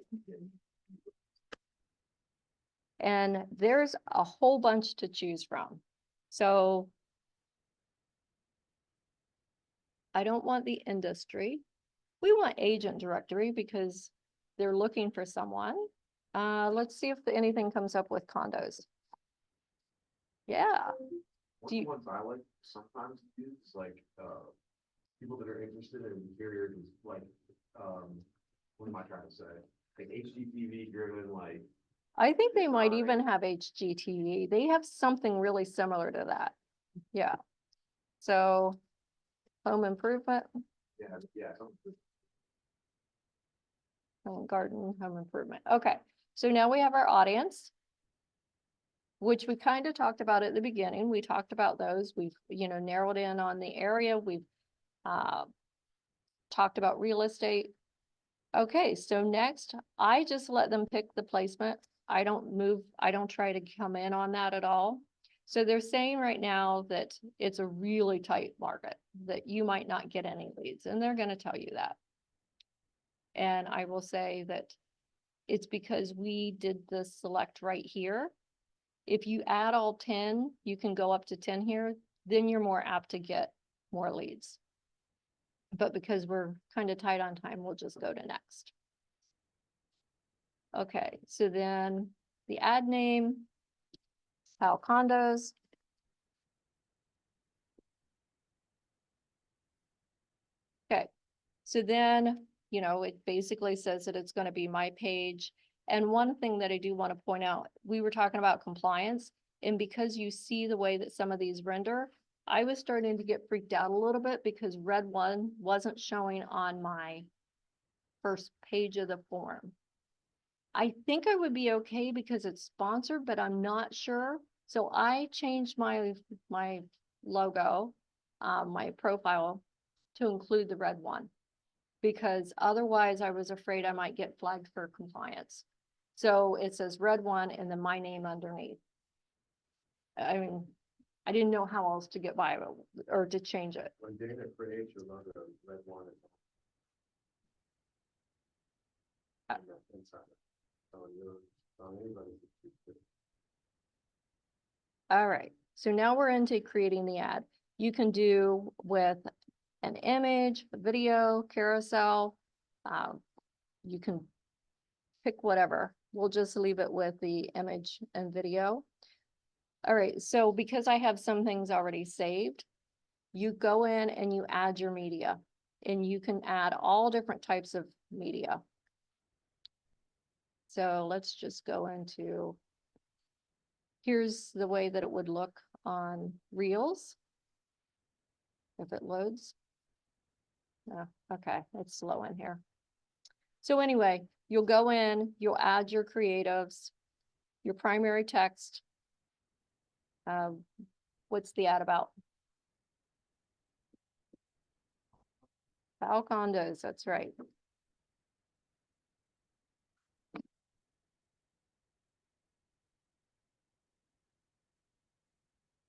And there's a whole bunch to choose from. So I don't want the industry. We want agent directory because they're looking for someone. Let's see if anything comes up with condos. Yeah. One Do of you- the ones I like sometimes is like, people that are interested in interior, like, what am I trying to say? Like HGTV driven, like. I think they might even have HGTV. They have something really similar to that. Yeah. So home improvement, Yeah, something. home garden, home improvement. Okay. So now we have our audience, which we kind of talked about at the beginning. We talked about those. We've, narrowed in on the area. We've talked about real estate. Okay, so next, I just let them pick the placement. I don't try to come in on that at all. So they're saying right now that it's a really tight market, that you might not get any leads, and they're going to tell you that. And I will say that it's because we did the select right here. If you add all 10, you can go up to 10 here, then you're more apt to get more leads. But because we're kind of tight on time, we'll just go to next. Okay, so then the ad name, Howell Condos. Okay, so then, you know, it basically says that it's gonna be my page. And one thing that I do want to point out, we were talking about compliance, and because you see the way that some of these render, I was starting to get freaked out a little bit because red one wasn't showing on my first page of the form. I think I would be okay because it's sponsored, but I'm not sure. So I changed my logo, my profile to include the red one. Because otherwise I was afraid I might get flagged for compliance. So it says red one and then my name underneath. I mean, I didn't know how else to get by it or to change it. When Dana creates your logo, red one is. Uh, Inside. On your, on anybody's. All right, so now we're into creating the ad. You can do with an image, a video, carousel. You can pick whatever. We'll just leave it with the image and video. All right, so because I have some things already saved, you go in and you add your media, and you can add all different types of media. So let's just go into, here's the way that it would look on Reels. If it loads. Oh, okay, it's slow in here. So anyway, you'll go in, you'll add your creatives, your primary text. What's the ad about? Howell Condos, that's right.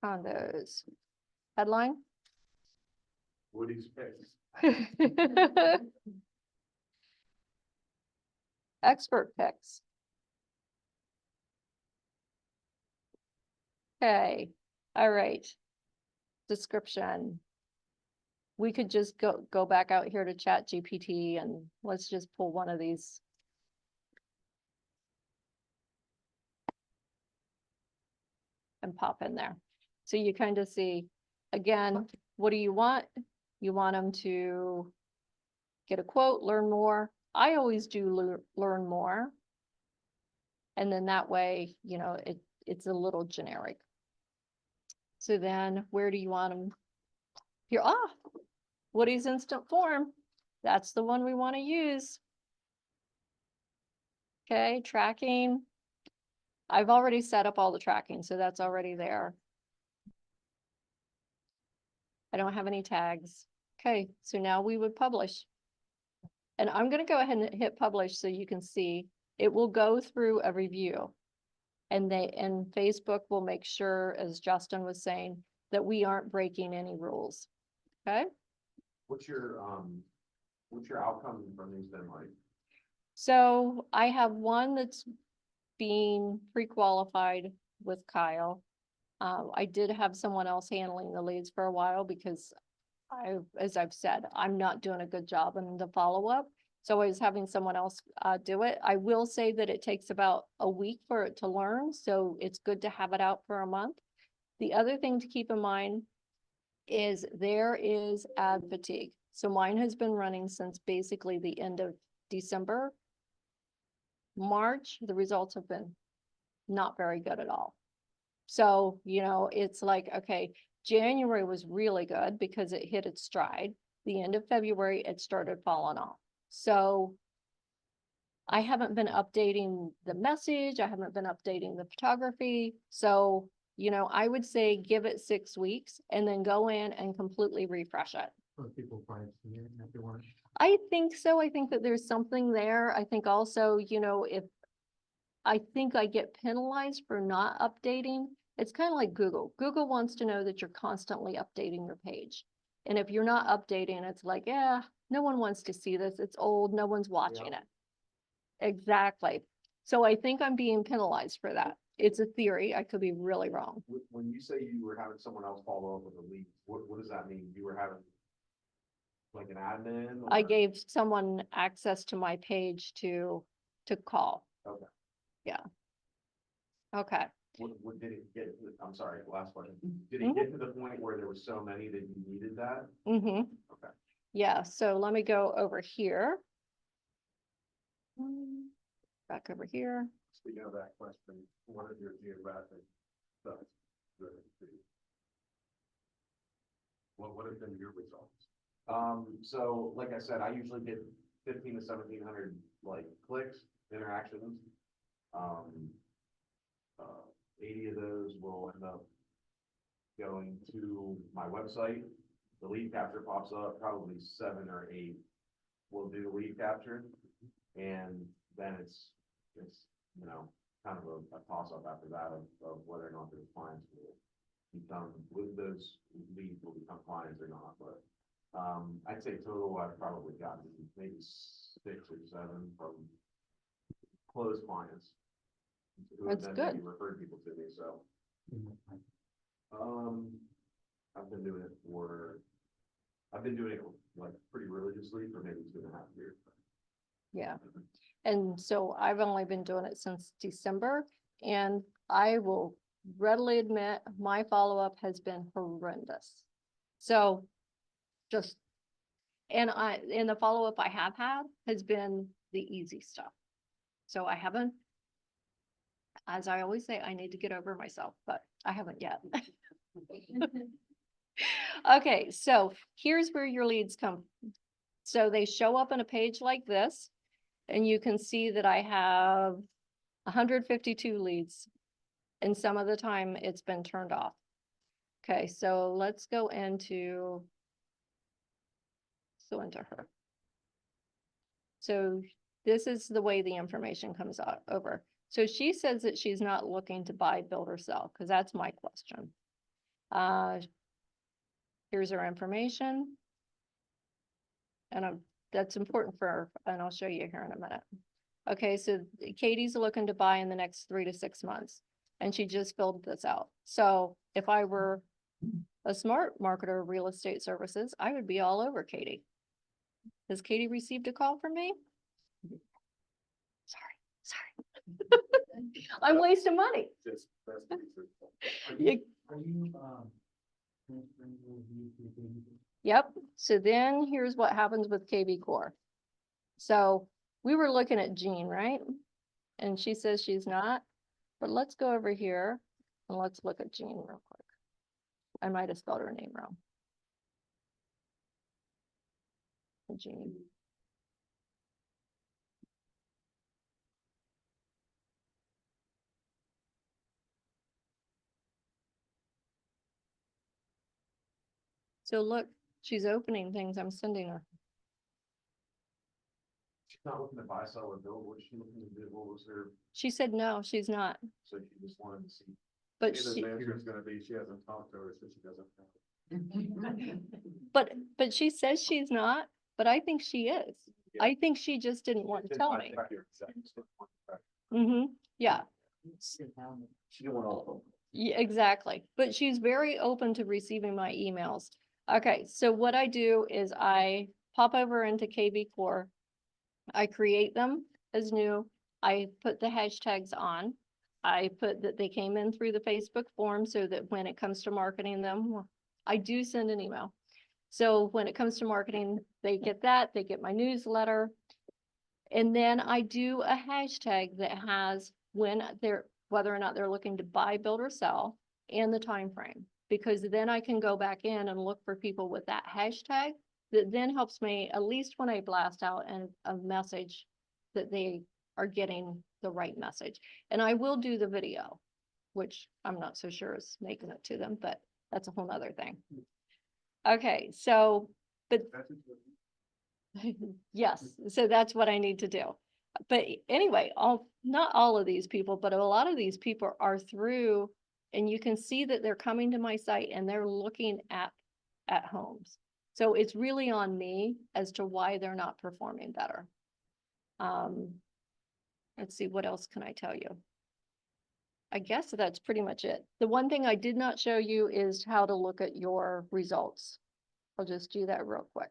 Condos. Headline? Woody's picks. Expert picks. Okay, all right. Description. We could just go back out here to Chat GPT and let's just pull one of these. And pop in there. So you kind of see, again, what do you want? You want them to get a quote, learn more. I always do learn more. And then that way, you know, it's a little generic. So then where do you want them? Here, Woody's instant form. That's the one we want to use. Okay, tracking. I've already set up all the tracking, so that's already there. I don't have any tags. Okay, so now we would publish. And I'm going to go ahead and hit publish so you can see it will go through a review. And Facebook will make sure, as Justin was saying, that we aren't breaking any rules. Okay? What's your outcome from these then like? So I have one that's being pre-qualified with Kyle. I did have someone else handling the leads for a while because as I've said, I'm not doing a good job in the follow-up. So I was having someone else do it. I will say that it takes about a week for it to learn. So it's good to have it out for a month. The other thing to keep in mind is there is ad fatigue. So mine has been running since basically the end of December. March, the results have been not very good at all. So, you know, it's like, okay, January was really good because it hit its stride. The end of February, it started falling off. So I haven't been updating the message. I haven't been updating the photography. So, you know, I would say give it 6 weeks and then go in and completely refresh it. People find if they want. I think so. I think that there's something there. I think also, you know, I think I get penalized for not updating. It's kind of like Google. Google wants to know that you're constantly updating your page. And if you're not updating, it's like, yeah, no one wants to see this. It's old. No one's watching it. Exactly. So I think I'm being penalized for that. It's a theory. I could be really wrong. When you say you were having someone else follow up with a lead, what does that mean? You were having like an admin? I or- gave someone access to my page to call. Okay. Yeah. Okay. What did it get, I'm sorry, last question. Did Mhm. it get to the point where there was so many that you needed that? Mm-hmm. Okay. Yeah, so let me go over here. Back over here. Speaking of that question, what is your geographic stuff? What have been your results? So like I said, I usually get 15 to 1700 like clicks, interactions. 80 of those will end up going to my website. The lead capture pops up, probably 7 or 8 will do the lead capture. And then it's, you know, kind of a toss up after that of whether or not those clients will become, with those leads will become clients or not, but I'd say total, I've probably gotten maybe 6 or 7 from closed clients. Who have That's then good. maybe referred people to me, so. I've been doing it like pretty religiously for maybe 2.5 years. Yeah. And so I've only been doing it since December, and I will readily admit my follow-up has been horrendous. So just, and the follow-up I have had has been the easy stuff. So I haven't, as I always say, I need to get over myself, but I haven't yet. Okay, so here's where your leads come. So they show up on a page like this, and you can see that I have 152 leads, and some of the time it's been turned off. Okay, so let's go into her. So this is the way the information comes out over. So she says that she's not looking to buy, build, or sell, because that's my question. Here's her information. And that's important for her, and I'll show you here in a minute. Okay, so Katie's looking to buy in the next 3 to 6 months, and she just filled this out. So if I were a smart marketer of real estate services, I would be all over Katie. Has Katie received a call from me? Sorry. I'm wasting money. Just, that's You- Are you, transferring those leads to the KV? Yep, so then here's what happens with KB Core. So we were looking at Jean, right? And she says she's not, but let's go over here and let's look at Jean real quick. I might have spelled her name wrong. Jean. So look, she's opening things I'm sending her. She's not looking to buy, sell, or build. What is she looking to do? What was her, She said, no, she's not, so she just wanted to see. but Either she, the answer is gonna be she hasn't talked to her, so she doesn't know. but she says she's not, but I think she is. Yeah. I think she just didn't want to tell I me. think you're exactly right. Mm-hmm, yeah. She didn't want all of them. Yeah, exactly. But she's very open to receiving my emails. Okay, so what I do is I pop over into KB Core. I create them as new. I put the hashtags on. I put that they came in through the Facebook form so that when it comes to marketing them, I do send an email. So when it comes to marketing, they get that, they get my newsletter. And then I do a hashtag that has when they're, whether or not they're looking to buy, build, or sell, and the time frame. Because then I can go back in and look for people with that hashtag. That then helps me, at least when I blast out a message, that they are getting the right message. And I will do the video, which I'm not so sure is making it to them, but that's a whole nother thing. Okay, so, but yes, so that's what I need to do. But anyway, not all of these people, but a lot of these people are through, and you can see that they're coming to my site and they're looking at homes. So it's really on me as to why they're not performing better. Let's see, what else can I tell you? I guess that's pretty much it. The one thing I did not show you is how to look at your results. I'll just do that real quick.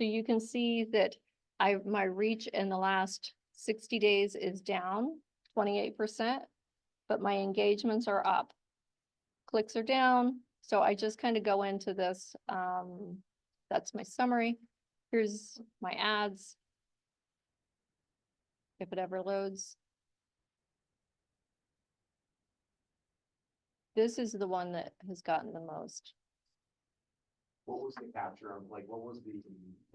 So you can see that my reach in the last 60 days is down 28%, but my engagements are up. Clicks are down. So I just kind of go into this. That's my summary. Here's my ads. If it ever loads. This is the one that has gotten the most. What was the capture of, like, what was the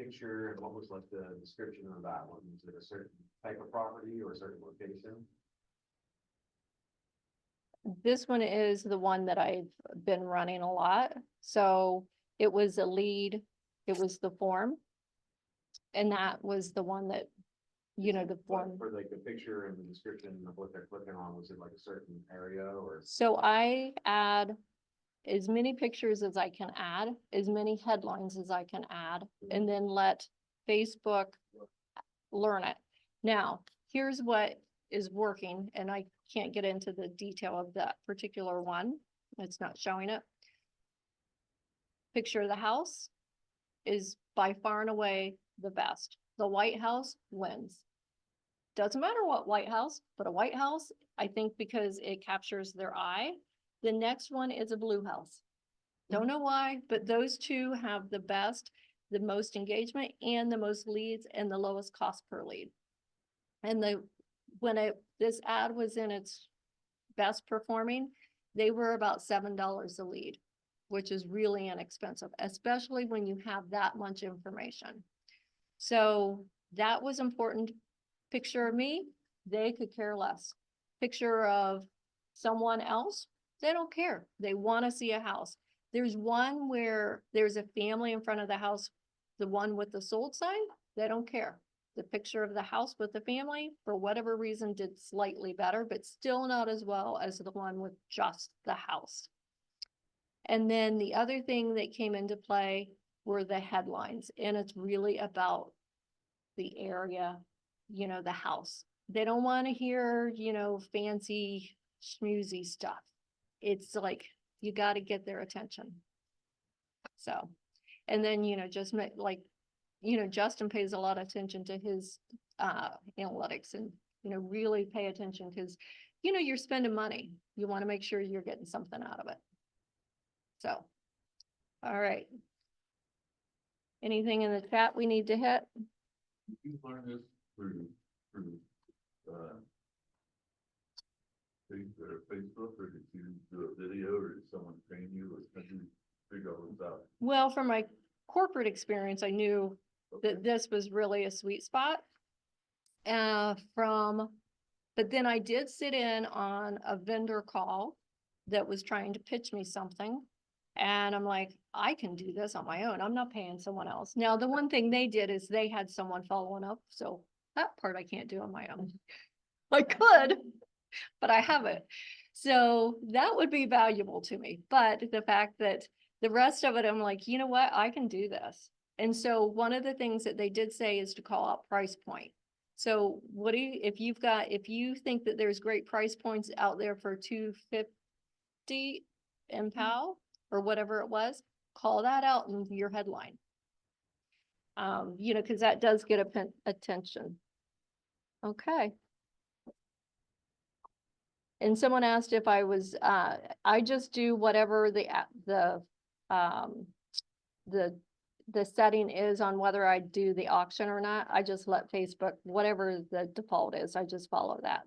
picture and what was like the description of that one? Was it a certain type of property or a certain location? This one is the one that I've been running a lot. So it was a lead, it was the form. And that was the one that, you know, the form. For like the picture and the description of what they're clicking on, was it like a certain area or? So I add as many pictures as I can add, as many headlines as I can add, and then let Facebook learn it. Now, here's what is working, and I can't get into the detail of that particular one. It's not showing it. Picture of the house is by far and away the best. The White House wins. Doesn't matter what White House, but a White House, I think because it captures their eye. The next one is a blue house. Don't know why, but those two have the best, the most engagement and the most leads and the lowest cost per lead. And this ad was in its best performing, they were about $7 a lead, which is really inexpensive, especially when you have that much information. So that was important. Picture of me, they could care less. Picture of someone else, they don't care. They want to see a house. There's one where there's a family in front of the house, the one with the sold sign, they don't care. The picture of the house with the family, for whatever reason, did slightly better, but still not as well as the one with just the house. And then the other thing that came into play were the headlines, and it's really about the area, you know, the house. They don't want to hear, you know, fancy schmoozy stuff. It's like, you got to get their attention. So, and then, you know, just like, you know, Justin pays a lot of attention to his analytics and, you know, really pay attention because, you know, you're spending money. You want to make sure you're getting something out of it. So, all right. Anything in the chat we need to hit? Did you learn this through Facebook, or did you do a video, or did someone train you, or did you figure all this out? Well, from my corporate experience, I knew that this was really a sweet spot. But then I did sit in on a vendor call that was trying to pitch me something. And I'm like, I can do this on my own. I'm not paying someone else. Now, the one thing they did is they had someone following up. So that part I can't do on my own. I could, but I haven't. So that would be valuable to me. But the fact that the rest of it, I'm like, you know what, I can do this. And so one of the things that they did say is to call out price point. So what do you, if you think that there's great price points out there for $250 in PAL or whatever it was, call that out in your headline. You know, because that does get attention. Okay. And someone asked if I was, I just do whatever the setting is on whether I do the auction or not. I just let Facebook, whatever the default is, I just follow that.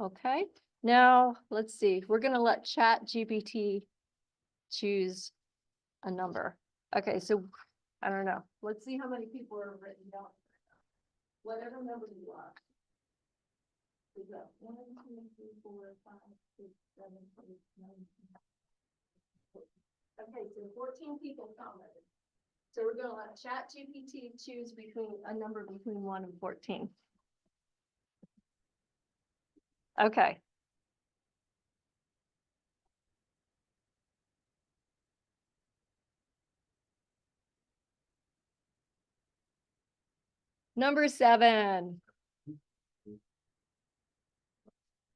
Okay, now let's see. We're gonna let ChatGPT choose a number. Okay, so I don't know. Let's see how many people are written down. Whatever number you want. Is that 1, 2, 3, 4, 5, 6, 7, 8, 9, 10. Okay, so 14 people commented. So we're gonna let ChatGPT choose between a number between 1 and 14. Okay. Number 7.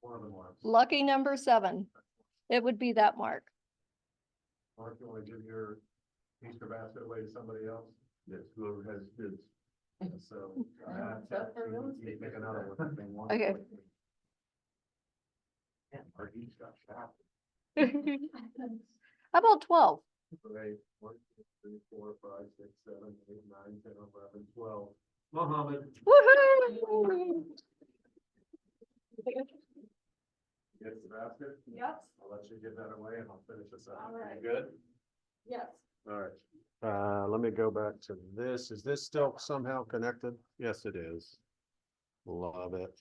One of them was. Lucky number 7. It would be that mark. Mark, you want to give your Easter basket away to somebody else? Yes, whoever has bids. So. Stuff for real estate. Make another one if they want. Okay. And our each got shot. How about 12? Right, 1, 2, 3, 4, 5, 6, 7, 8, 9, 10, 11, 12. Mohammed. Woohoo! Get the basket. Yep, I'll let you get that away and I'll finish this up. All right. You good? yes. All right. Let me go back to this. Is this still somehow connected? Yes, it is. Love it.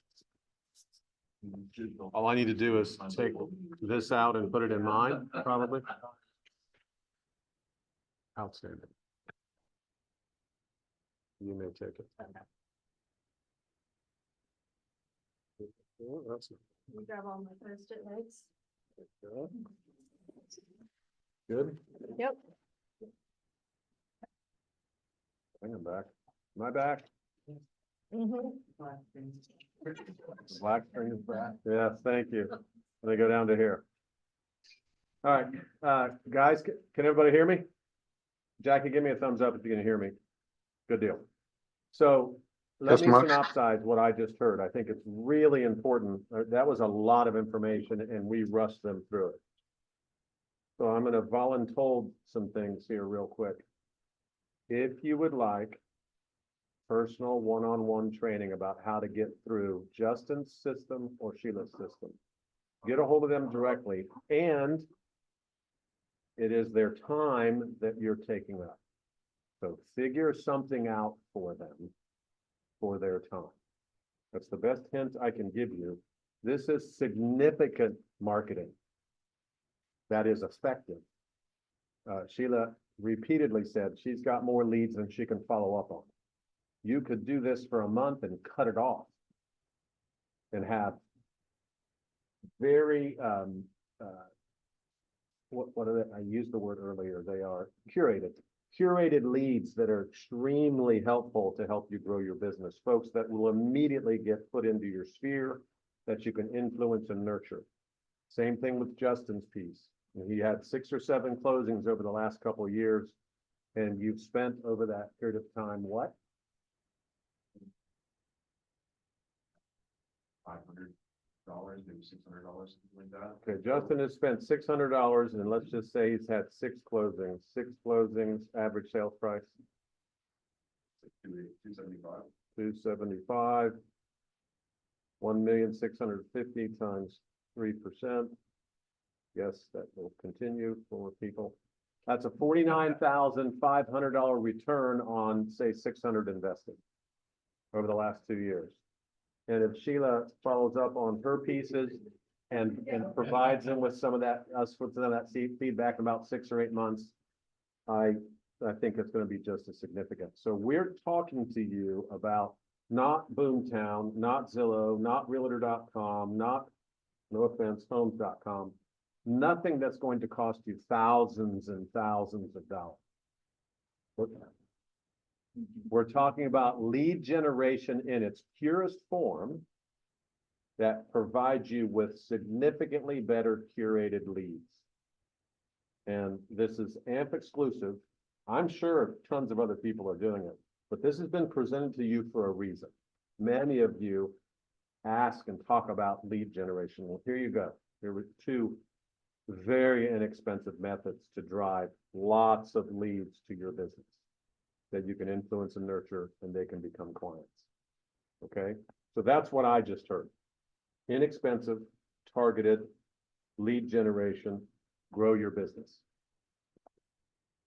All I need to do is take this out and put it in mine, probably. Outstanding. You may take it. Oh, that's We grab all my Post-it notes. good. Good. Yep. Bring them back. Am I back? Mm-hmm. Black screen is back. Yes, thank you. Let me go down to here. All right, guys, can everybody hear me? Jackie, give me a thumbs up if you can hear me. Good deal. So let Yes, me Mark. synopsize what I just heard. I think it's really important. That was a lot of information and we rushed them through it. So I'm going to voluntold some things here real quick. If you would like personal one-on-one training about how to get through Justin's system or Sheila's system, get a hold of them directly, and it is their time that you're taking up. So figure something out for them for their time. That's the best hint I can give you. This is significant marketing that is effective. Sheila repeatedly said she's got more leads than she can follow up on. You could do this for a month and cut it off and have very, what are they? I used the word earlier. They are curated leads that are extremely helpful to help you grow your business. Folks that will immediately get put into your sphere that you can influence and nurture. Same thing with Justin's piece. He had 6 or 7 closings over the last couple of years, and you've spent over that period of time what? $500, maybe $600, something like that. Okay, Justin has spent $600, and let's just say he's had 6 closings. 6 closings, average sales price 275. 275. 1,650,000 times 3%. Yes, that will continue for people. That's a $49,500 return on, say, 600 invested over the last 2 years. And if Sheila follows up on her pieces and provides them with some of that, with some of that feedback in about 6 or 8 months, I think it's going to be just as significant. So we're talking to you about not Boomtown, not Zillow, not Realtor.com, not, no offense, Homes.com. Nothing that's going to cost you thousands and thousands of dollars. We're talking about lead generation in its purest form that provides you with significantly better curated leads. And this is AMP exclusive. I'm sure tons of other people are doing it, but this has been presented to you for a reason. Many of you ask and talk about lead generation. Well, here you go. Here were 2 very inexpensive methods to drive lots of leads to your business that you can influence and nurture, and they can become clients. Okay, so that's what I just heard. Inexpensive, targeted lead generation, grow your business.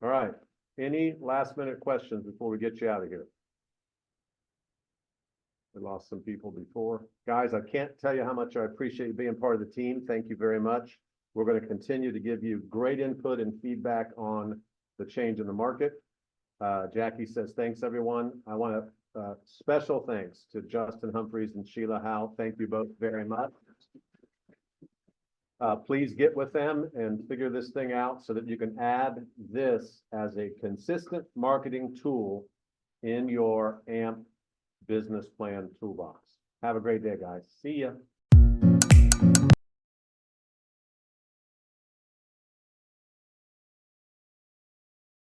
All right, any last minute questions before we get you out of here? We lost some people before. Guys, I can't tell you how much I appreciate you being part of the team. Thank you very much. We're going to continue to give you great input and feedback on the change in the market. Jackie says, thanks, everyone. I want to special thanks to Justin Humphreys and Sheila Howell. Thank you both very much. Please get with them and figure this thing out so that you can add this as a consistent marketing tool in your AMP business plan toolbox. Have a great day, guys. See ya.